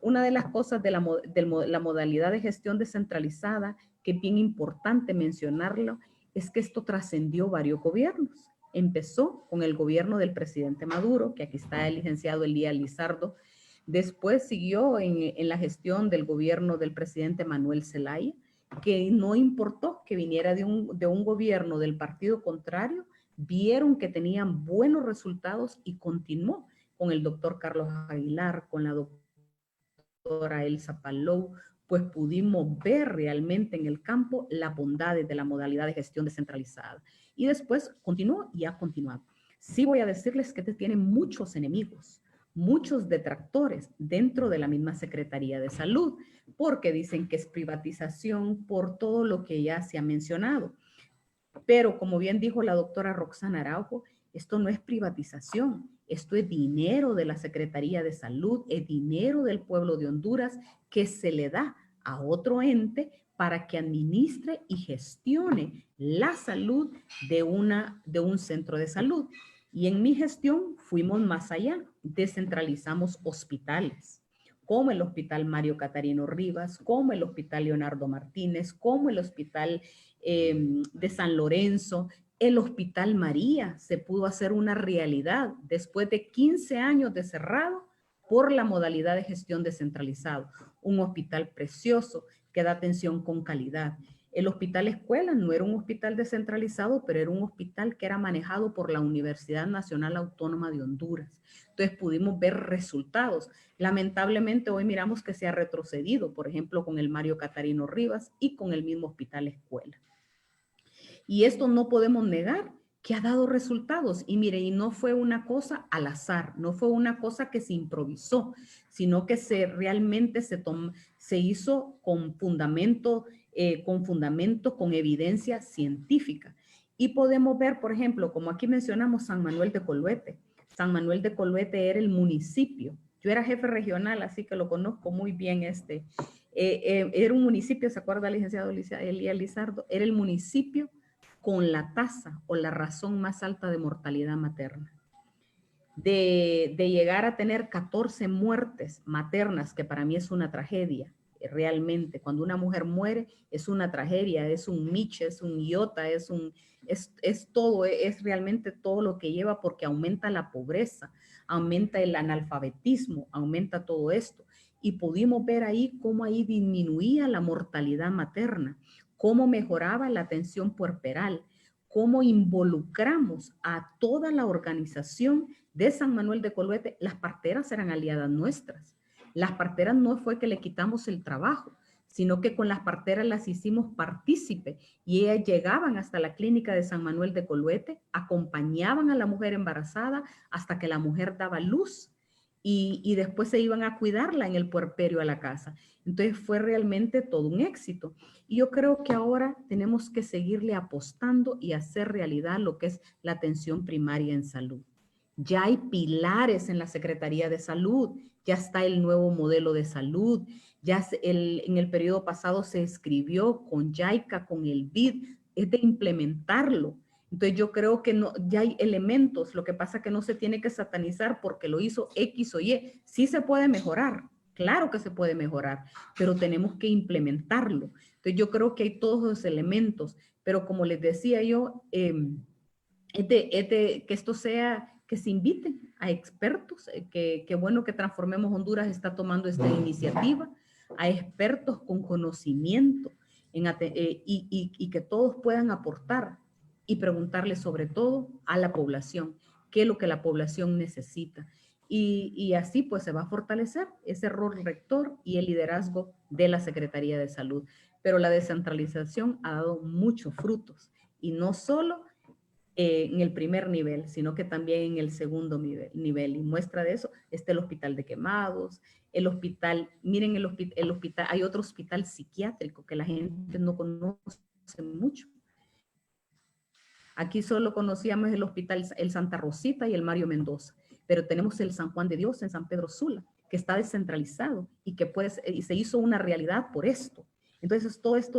Una de las cosas de la modalidad de gestión descentralizada, que es bien importante mencionarlo, es que esto trascendió varios gobiernos. Empezó con el gobierno del presidente Maduro, que aquí está el licenciado Elías Lizardo. Después siguió en la gestión del gobierno del presidente Manuel Zelaya, que no importó que viniera de un gobierno del partido contrario, vieron que tenían buenos resultados y continuó con el doctor Carlos Aguilar, con la doctora Elsa Palou, pues pudimos ver realmente en el campo las bondades de la modalidad de gestión descentralizada. Y después continuó y ha continuado. Sí voy a decirles que tiene muchos enemigos, muchos detractores dentro de la misma Secretaría de Salud, porque dicen que es privatización por todo lo que ya se ha mencionado. Pero como bien dijo la doctora Roxana Araujo, esto no es privatización, esto es dinero de la Secretaría de Salud, es dinero del pueblo de Honduras que se le da a otro ente para que administre y gestione la salud de un centro de salud. Y en mi gestión fuimos más allá, descentralizamos hospitales, como el Hospital Mario Catarino Rivas, como el Hospital Leonardo Martínez, como el Hospital de San Lorenzo, el Hospital María se pudo hacer una realidad después de 15 años de cerrado por la modalidad de gestión descentralizado. Un hospital precioso que da atención con calidad. El Hospital Escuela no era un hospital descentralizado, pero era un hospital que era manejado por la Universidad Nacional Autónoma de Honduras. Entonces pudimos ver resultados. Lamentablemente hoy miramos que se ha retrocedido, por ejemplo, con el Mario Catarino Rivas y con el mismo Hospital Escuela. Y esto no podemos negar que ha dado resultados. Y mire, y no fue una cosa al azar, no fue una cosa que se improvisó, sino que realmente se hizo con fundamento, con evidencia científica. Y podemos ver, por ejemplo, como aquí mencionamos San Manuel de Coluete. San Manuel de Coluete era el municipio. Yo era jefe regional, así que lo conozco muy bien. Era un municipio, ¿se acuerda, licenciado Elías Lizardo? Era el municipio con la tasa o la razón más alta de mortalidad materna. De llegar a tener 14 muertes maternas, que para mí es una tragedia, realmente. Cuando una mujer muere es una tragedia, es un miche, es un iota, es todo, es realmente todo lo que lleva, porque aumenta la pobreza, aumenta el analfabetismo, aumenta todo esto. Y pudimos ver ahí cómo ahí disminuía la mortalidad materna, cómo mejoraba la atención puerperal, cómo involucramos a toda la organización de San Manuel de Coluete. Las parteras eran aliadas nuestras. Las parteras no fue que le quitamos el trabajo, sino que con las parteras las hicimos partícipe y ellas llegaban hasta la clínica de San Manuel de Coluete, acompañaban a la mujer embarazada hasta que la mujer daba luz y después se iban a cuidarla en el puerperio a la casa. Entonces fue realmente todo un éxito. Y yo creo que ahora tenemos que seguirle apostando y hacer realidad lo que es la atención primaria en salud. Ya hay pilares en la Secretaría de Salud, ya está el nuevo modelo de salud, en el periodo pasado se escribió con JICA, con el BID, es de implementarlo. Entonces yo creo que ya hay elementos, lo que pasa es que no se tiene que satanizar porque lo hizo X o Y. Sí se puede mejorar, claro que se puede mejorar, pero tenemos que implementarlo. Entonces yo creo que hay todos los elementos, pero como les decía yo, que esto sea, que se inviten a expertos, que bueno que Transformemos Honduras está tomando esta iniciativa, a expertos con conocimiento y que todos puedan aportar y preguntarle sobre todo a la población, qué es lo que la población necesita. Y así pues se va a fortalecer ese rol rector y el liderazgo de la Secretaría de Salud. Pero la descentralización ha dado muchos frutos y no solo en el primer nivel, sino que también en el segundo nivel. Y muestra de eso está el Hospital de Quemados, el hospital, miren el hospital, hay otro hospital psiquiátrico que la gente no conoce mucho. Aquí solo conocíamos el hospital, el Santa Rosita y el Mario Mendoza, pero tenemos el San Juan de Dios en San Pedro Sula, que está descentralizado y que y se hizo una realidad por esto. Entonces, todas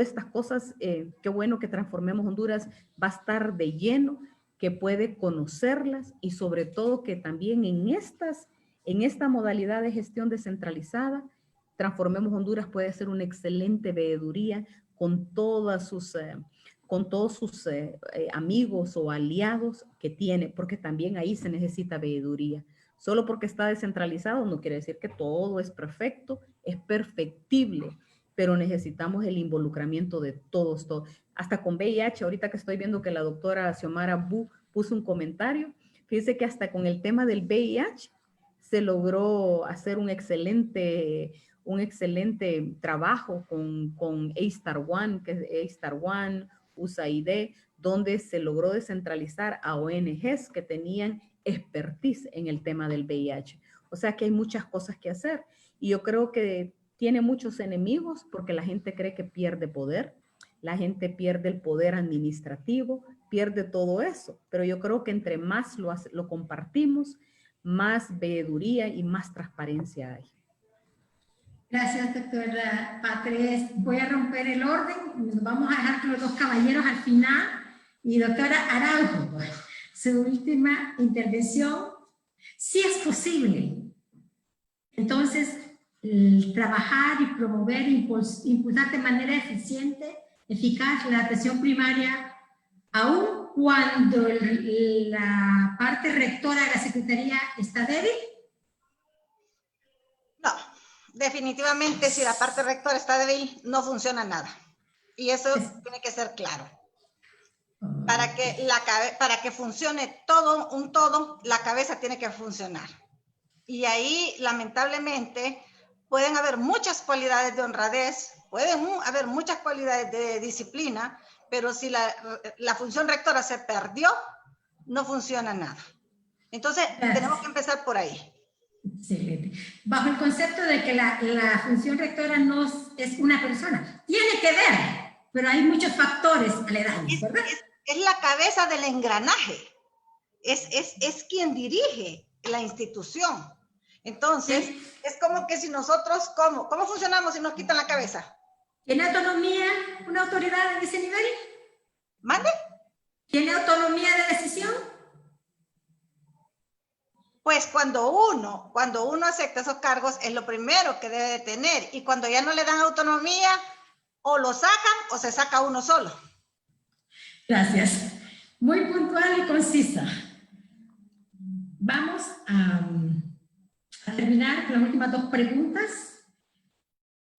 estas cosas, qué bueno que Transformemos Honduras va a estar de lleno, que puede conocerlas y sobre todo que también en esta modalidad de gestión descentralizada, Transformemos Honduras puede ser una excelente veeduría con todos sus amigos o aliados que tiene, porque también ahí se necesita veeduría. Solo porque está descentralizado no quiere decir que todo es perfecto, es perfectible, pero necesitamos el involucramiento de todos. Hasta con VIH, ahorita que estoy viendo que la doctora Xiomara Bu puso un comentario, fíjese que hasta con el tema del VIH se logró hacer un excelente trabajo con A-Star One, que es A-Star One, USAID, donde se logró descentralizar a ONGs que tenían expertise en el tema del VIH. O sea que hay muchas cosas que hacer y yo creo que tiene muchos enemigos porque la gente cree que pierde poder. la gente pierde el poder administrativo, pierde todo eso. Pero yo creo que entre más lo compartimos, más veeduría y más transparencia hay. Gracias, doctora Patres. Voy a romper el orden. Nos vamos a dejar con los dos caballeros al final. Y doctora Araujo, su última intervención. Sí es posible. Entonces, trabajar y promover, impulsar de manera eficiente, eficaz la atención primaria, aun cuando la parte rectora de la Secretaría está débil. No, definitivamente si la parte rectora está débil, no funciona nada. Y eso tiene que ser claro. Para que funcione todo, la cabeza tiene que funcionar. Y ahí, lamentablemente, pueden haber muchas cualidades de honradez, pueden haber muchas cualidades de disciplina, pero si la función rectora se perdió, no funciona nada. Entonces, tenemos que empezar por ahí. Excelente. Bajo el concepto de que la función rectora no es una persona, tiene que ver, pero hay muchos factores aledaños, ¿verdad? Es la cabeza del engranaje, es quien dirige la institución. Entonces, es como que si nosotros, ¿cómo funcionamos si nos quitan la cabeza? ¿Tiene autonomía una autoridad en ese nivel? ¿Mande? ¿Tiene autonomía de decisión? Pues cuando uno acepta esos cargos, es lo primero que debe de tener. Y cuando ya no le dan autonomía, o lo sacan o se saca uno solo. Gracias. Muy puntual y concisa. Vamos a terminar con las últimas dos preguntas.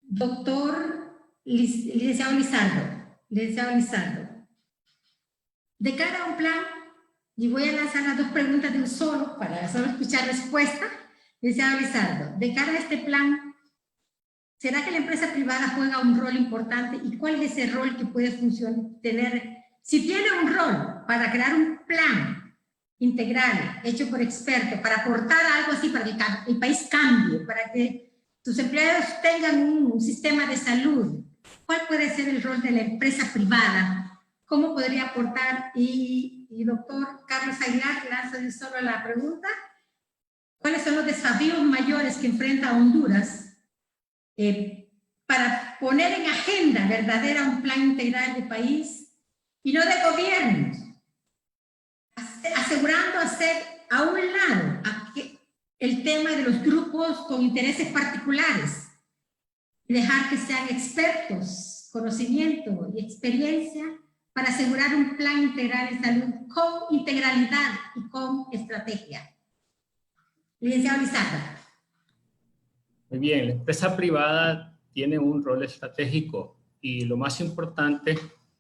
Doctor licenciado Lizardo, de cara a un plan, y voy a lanzar las dos preguntas de un solo para solo escuchar respuesta. Licenciado Lizardo, de cara a este plan, ¿será que la empresa privada juega un rol importante? ¿Y cuál es ese rol que puede tener? Si tiene un rol para crear un plan integral, hecho por expertos, para aportar algo así para que el país cambie, para que sus empleados tengan un sistema de salud, ¿cuál puede ser el rol de la empresa privada? ¿Cómo podría aportar? Y doctor Carlos Aguilar, lanzo de solo la pregunta. ¿Cuáles son los desafíos mayores que enfrenta Honduras para poner en agenda verdadera un plan integral de país y no de gobiernos? Asegurando hacer a un lado el tema de los grupos con intereses particulares y dejar que sean expertos, conocimiento y experiencia para asegurar un plan integral de salud con integralidad y con estrategia. Licenciado Lizardo. Muy bien, la empresa privada tiene un rol estratégico y lo más importante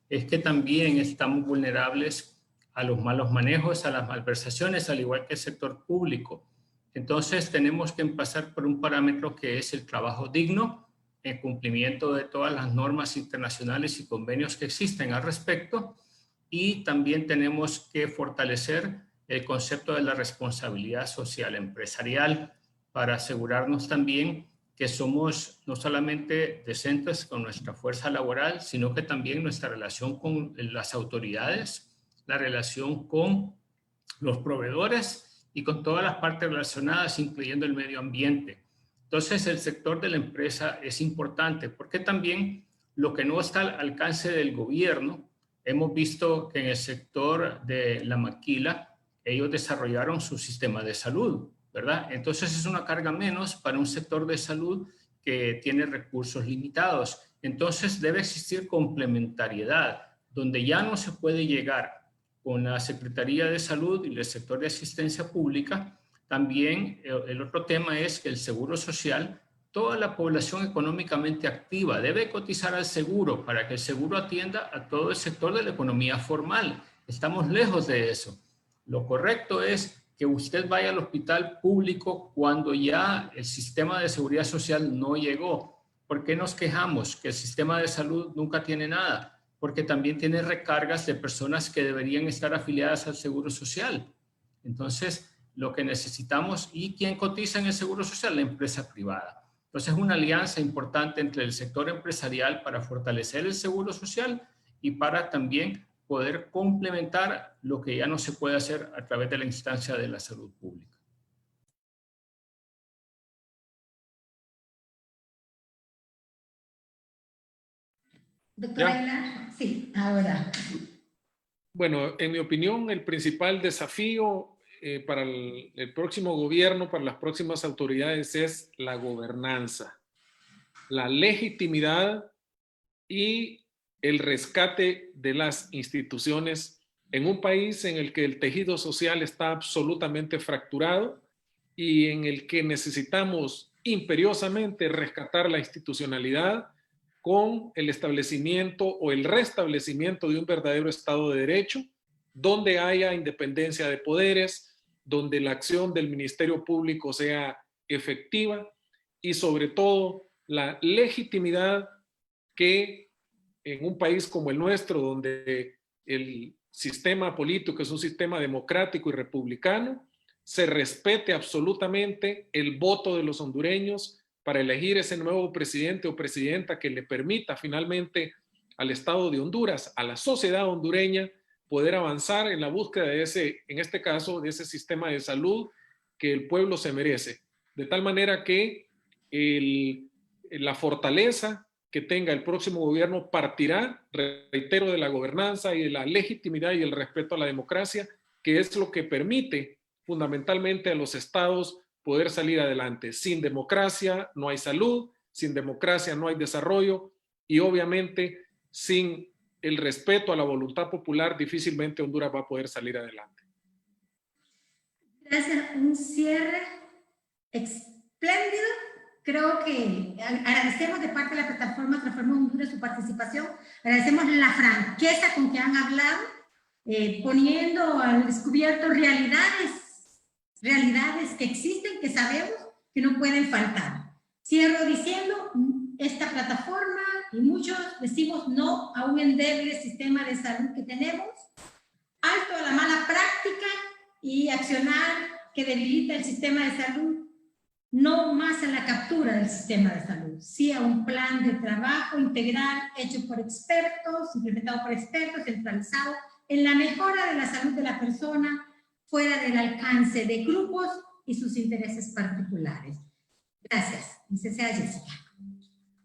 es que también estamos vulnerables a los malos manejos, a las malversaciones, al igual que el sector público. Entonces tenemos que empezar por un parámetro que es el trabajo digno, en cumplimiento de todas las normas internacionales y convenios que existen al respecto, y también tenemos que fortalecer el concepto de la responsabilidad social empresarial para asegurarnos también que somos no solamente decentes con nuestra fuerza laboral, sino que también nuestra relación con las autoridades, la relación con los proveedores y con todas las partes relacionadas, incluyendo el medio ambiente. Entonces, el sector de la empresa es importante porque también lo que no está al alcance del gobierno, hemos visto que en el sector de la maquila, ellos desarrollaron su sistema de salud, ¿verdad? Entonces, es una carga menos para un sector de salud que tiene recursos limitados. Entonces, debe existir complementariedad, donde ya no se puede llegar con la Secretaría de Salud y el sector de asistencia pública. También el otro tema es que el seguro social, toda la población económicamente activa debe cotizar al seguro para que el seguro atienda a todo el sector de la economía formal. Estamos lejos de eso. Lo correcto es que usted vaya al hospital público cuando ya el sistema de seguridad social no llegó. ¿Por qué nos quejamos que el sistema de salud nunca tiene nada? Porque también tiene recargas de personas que deberían estar afiliadas al seguro social. Entonces, lo que necesitamos, ¿y quién cotiza en el seguro social? La empresa privada. Entonces, es una alianza importante entre el sector empresarial para fortalecer el seguro social y para también poder complementar lo que ya no se puede hacer a través de la instancia de la salud pública. Doctora Aguilar, sí, ahora. Bueno, en mi opinión, el principal desafío para el próximo gobierno, para las próximas autoridades, es la gobernanza, la legitimidad y el rescate de las instituciones en un país en el que el tejido social está absolutamente fracturado y en el que necesitamos imperiosamente rescatar la institucionalidad con el establecimiento o el restablecimiento de un verdadero Estado de Derecho, donde haya independencia de poderes, donde la acción del Ministerio Público sea efectiva y sobre todo la legitimidad que en un país como el nuestro, donde el sistema político es un sistema democrático y republicano, se respete absolutamente el voto de los hondureños para elegir ese nuevo presidente o presidenta que le permita finalmente al Estado de Honduras, a la sociedad hondureña, poder avanzar en la búsqueda de ese, en este caso, de ese sistema de salud que el pueblo se merece. De tal manera que la fortaleza que tenga el próximo gobierno partirá, reitero, de la gobernanza y de la legitimidad y el respeto a la democracia, que es lo que permite fundamentalmente a los estados poder salir adelante. Sin democracia no hay salud, sin democracia no hay desarrollo y obviamente sin el respeto a la voluntad popular difícilmente Honduras va a poder salir adelante. Gracias. Un cierre espléndido. Creo que agradecemos de parte de la plataforma Transformemos Honduras su participación. Agradecemos la franqueza con que han hablado, poniendo al descubierto realidades que existen, que sabemos que no pueden faltar. Cierro diciendo, esta plataforma y muchos decimos no a un endeble sistema de salud que tenemos, alto a la mala práctica y accionar que debilita el sistema de salud, no más a la captura del sistema de salud, sí a un plan de trabajo integral hecho por expertos, implementado por expertos, centralizado en la mejora de la salud de la persona, fuera del alcance de grupos y sus intereses particulares. Gracias. Licenciada Jessica.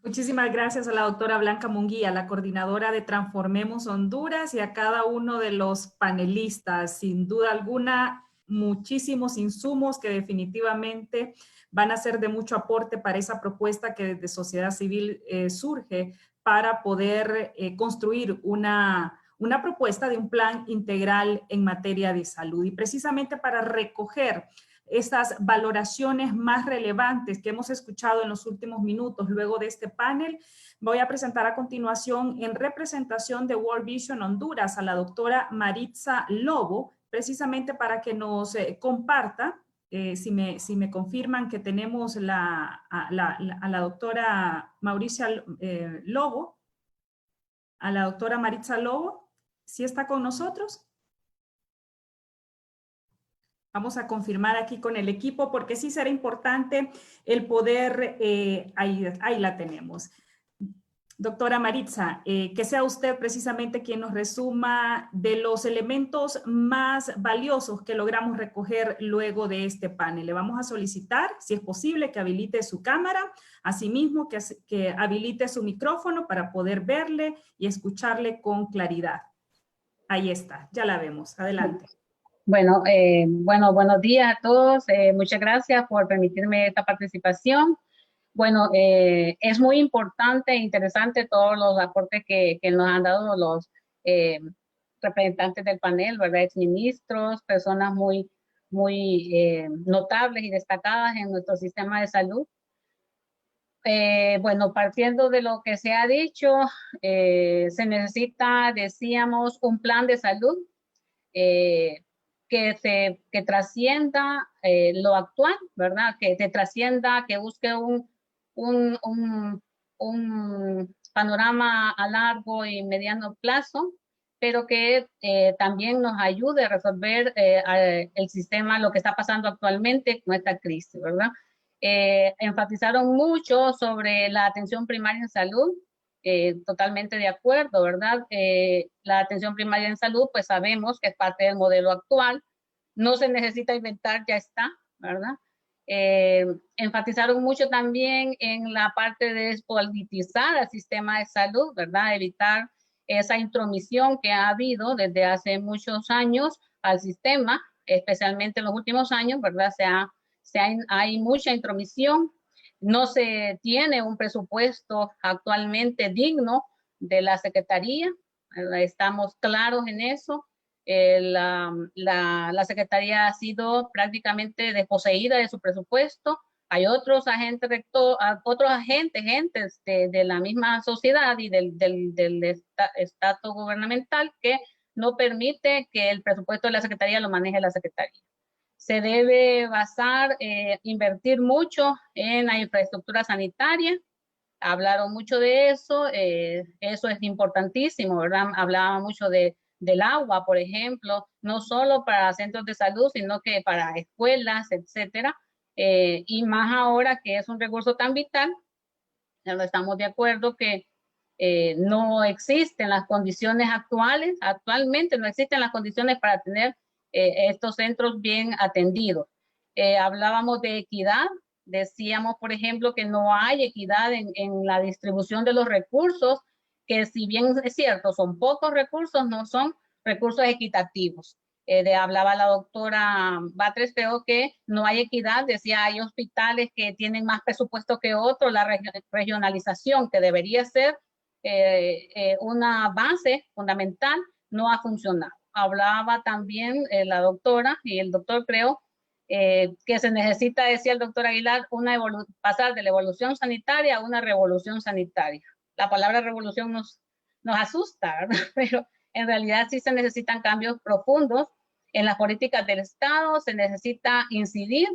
Muchísimas gracias a la doctora Blanca Munguía, la coordinadora de Transformemos Honduras, y a cada uno de los panelistas. Sin duda alguna, muchísimos insumos que definitivamente van a ser de mucho aporte para esa propuesta que desde sociedad civil surge para poder construir una propuesta de un plan integral en materia de salud. Y precisamente para recoger esas valoraciones más relevantes que hemos escuchado en los últimos minutos luego de este panel, voy a presentar a continuación en representación de World Vision Honduras a la doctora Maritza Lobo, precisamente para que nos comparta, si me confirman que tenemos a la doctora Mauricia Lobo, a la doctora Maritza Lobo, ¿sí está con nosotros? Vamos a confirmar aquí con el equipo porque sí será importante el poder, ahí la tenemos. Doctora Maritza, que sea usted precisamente quien nos resuma de los elementos más valiosos que logramos recoger luego de este panel. Le vamos a solicitar, si es posible, que habilite su cámara, asimismo que habilite su micrófono para poder verle y escucharle con claridad. Ahí está, ya la vemos. Adelante. Bueno, buenos días a todos. Muchas gracias por permitirme esta participación. Bueno, es muy importante e interesante todos los aportes que nos han dado los representantes del panel, ¿verdad? Exministros, personas muy notables y destacadas en nuestro sistema de salud. Bueno, partiendo de lo que se ha dicho, se necesita, decíamos, un plan de salud que trascienda lo actual, ¿verdad? Que trascienda, que busque un panorama a largo y mediano plazo, pero que también nos ayude a resolver el sistema, lo que está pasando actualmente con esta crisis, ¿verdad? Enfatizaron mucho sobre la atención primaria en salud, totalmente de acuerdo, ¿verdad? La atención primaria en salud, pues sabemos que es parte del modelo actual, no se necesita inventar, ya está, ¿verdad? Enfatizaron mucho también en la parte de despolitizar el sistema de salud, ¿verdad? Evitar esa intromisión que ha habido desde hace muchos años al sistema, especialmente en los últimos años, ¿verdad? Hay mucha intromisión, no se tiene un presupuesto actualmente digno de la Secretaría, ¿verdad? Estamos claros en eso. La Secretaría ha sido prácticamente desposeída de su presupuesto. Hay otros agentes de la misma sociedad y del Estado gubernamental que no permite que el presupuesto de la Secretaría lo maneje la Secretaría. Se debe invertir mucho en la infraestructura sanitaria. Hablaron mucho de eso, eso es importantísimo, ¿verdad? Hablaba mucho del agua, por ejemplo, no solo para centros de salud, sino que para escuelas, etcétera. Y más ahora que es un recurso tan vital, estamos de acuerdo que no existen las condiciones actualmente no existen las condiciones para tener estos centros bien atendidos. Hablábamos de equidad, decíamos, por ejemplo, que no hay equidad en la distribución de los recursos, que si bien es cierto, son pocos recursos, no son recursos equitativos. Hablaba la doctora Batres, creo que no hay equidad, decía, hay hospitales que tienen más presupuesto que otros, la regionalización que debería ser una base fundamental no ha funcionado. Hablaba también la doctora y el doctor, creo, que se necesita, decía el doctor Aguilar, pasar de la evolución sanitaria a una revolución sanitaria. La palabra revolución nos asusta, ¿verdad? Pero en realidad sí se necesitan cambios profundos en las políticas del Estado, se necesita incidir,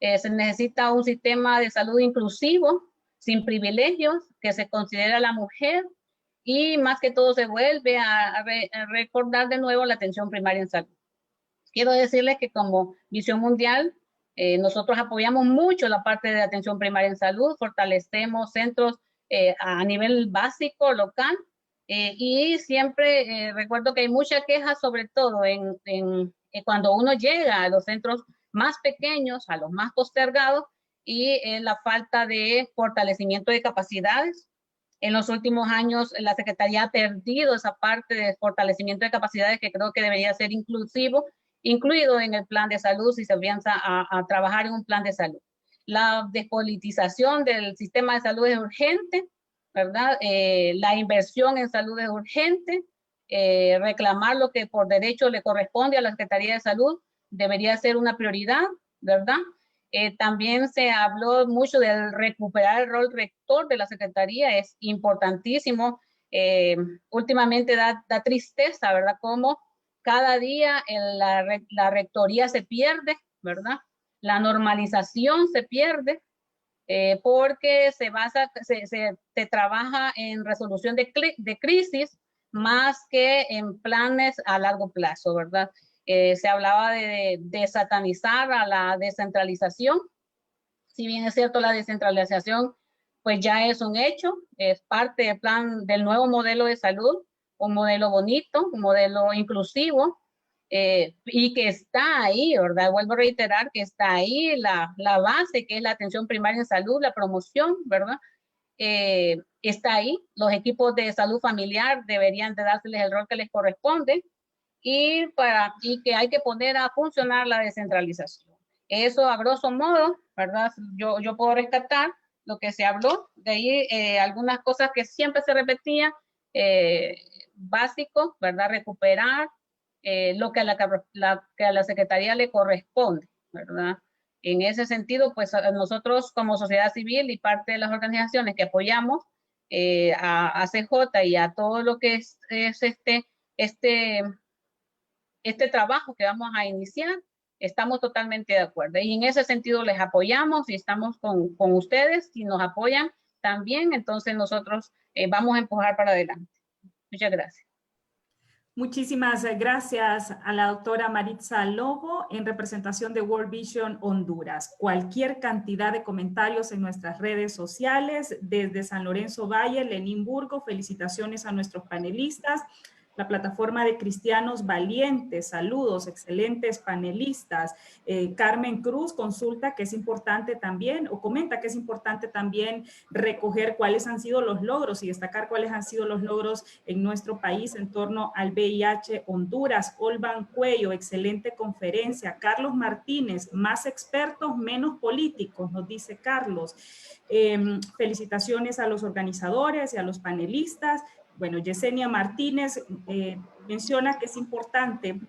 se necesita un sistema de salud inclusivo, sin privilegios, que se considera a la mujer y más que todo se vuelve a recordar de nuevo la atención primaria en salud. Quiero decirles que como Visión Mundial, nosotros apoyamos mucho la parte de atención primaria en salud, fortalecemos centros a nivel básico, local, y siempre recuerdo que hay mucha queja, sobre todo cuando uno llega a los centros más pequeños, a los más postergados, y la falta de fortalecimiento de capacidades. En los últimos años, la Secretaría ha perdido esa parte de fortalecimiento de capacidades que creo que debería ser incluido en el plan de salud si se piensa a trabajar en un plan de salud. La despolitización del sistema de salud es urgente, ¿verdad? La inversión en salud es urgente. Reclamar lo que por derecho le corresponde a la Secretaría de Salud debería ser una prioridad, ¿verdad? También se habló mucho de recuperar el rol rector de la Secretaría, es importantísimo. Últimamente da tristeza, ¿verdad? Como cada día la rectoría se pierde, ¿verdad? La normalización se pierde porque se trabaja en resolución de crisis más que en planes a largo plazo, ¿verdad? Se hablaba de satanizar a la descentralización. Si bien es cierto, la descentralización pues ya es un hecho, es parte del plan del nuevo modelo de salud, un modelo bonito, un modelo inclusivo, y que está ahí, ¿verdad? Vuelvo a reiterar que está ahí la base, que es la atención primaria en salud, la promoción, ¿verdad? Está ahí, los equipos de salud familiar deberían de dárseles el rol que les corresponde, y que hay que poner a funcionar la descentralización. Eso a grosso modo, ¿verdad? Yo puedo rescatar lo que se habló, de ahí algunas cosas que siempre se repetían, básico, ¿verdad? Recuperar lo que a la Secretaría le corresponde, ¿verdad? En ese sentido, pues nosotros como sociedad civil y parte de las organizaciones que apoyamos a CJ y a todo lo que es este trabajo que vamos a iniciar, estamos totalmente de acuerdo. Y en ese sentido les apoyamos y estamos con ustedes. Si nos apoyan también, entonces nosotros vamos a empujar para adelante. Muchas gracias. Muchísimas gracias a la doctora Maritza Lobo en representación de World Vision Honduras. Cualquier cantidad de comentarios en nuestras redes sociales, desde San Lorenzo Valle, Leninburgo, felicitaciones a nuestros panelistas. La plataforma de Cristianos Valientes, saludos, excelentes panelistas. Carmen Cruz consulta que es importante también, o comenta que es importante también recoger cuáles han sido los logros y destacar cuáles han sido los logros en nuestro país en torno al VIH Honduras. Olvan Cuello, excelente conferencia. Carlos Martínez, más expertos, menos políticos, nos dice Carlos. Felicitaciones a los organizadores y a los panelistas. Bueno, Yesenia Martínez menciona que es importante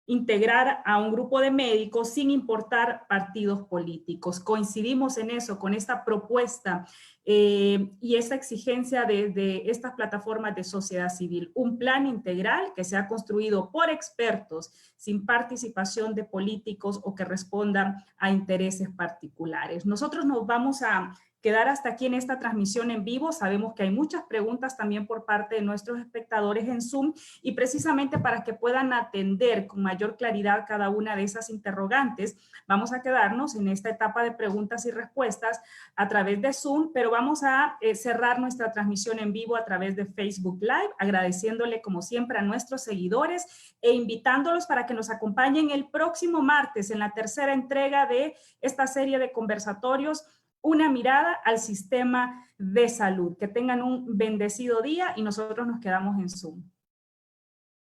integrar a un grupo de médicos sin importar partidos políticos. Coincidimos en eso, con esta propuesta y esta exigencia de estas plataformas de sociedad civil. Un plan integral que sea construido por expertos sin participación de políticos o que respondan a intereses particulares. Nosotros nos vamos a quedar hasta aquí en esta transmisión en vivo. Sabemos que hay muchas preguntas también por parte de nuestros espectadores en Zoom y precisamente para que puedan atender con mayor claridad cada una de esas interrogantes, vamos a quedarnos en esta etapa de preguntas y respuestas a través de Zoom, pero vamos a cerrar nuestra transmisión en vivo a través de Facebook Live, agradeciéndole como siempre a nuestros seguidores e invitándolos para que nos acompañen el próximo martes en la tercera entrega de esta serie de conversatorios, Una mirada al sistema de salud. Que tengan un bendecido día y nosotros nos quedamos en Zoom.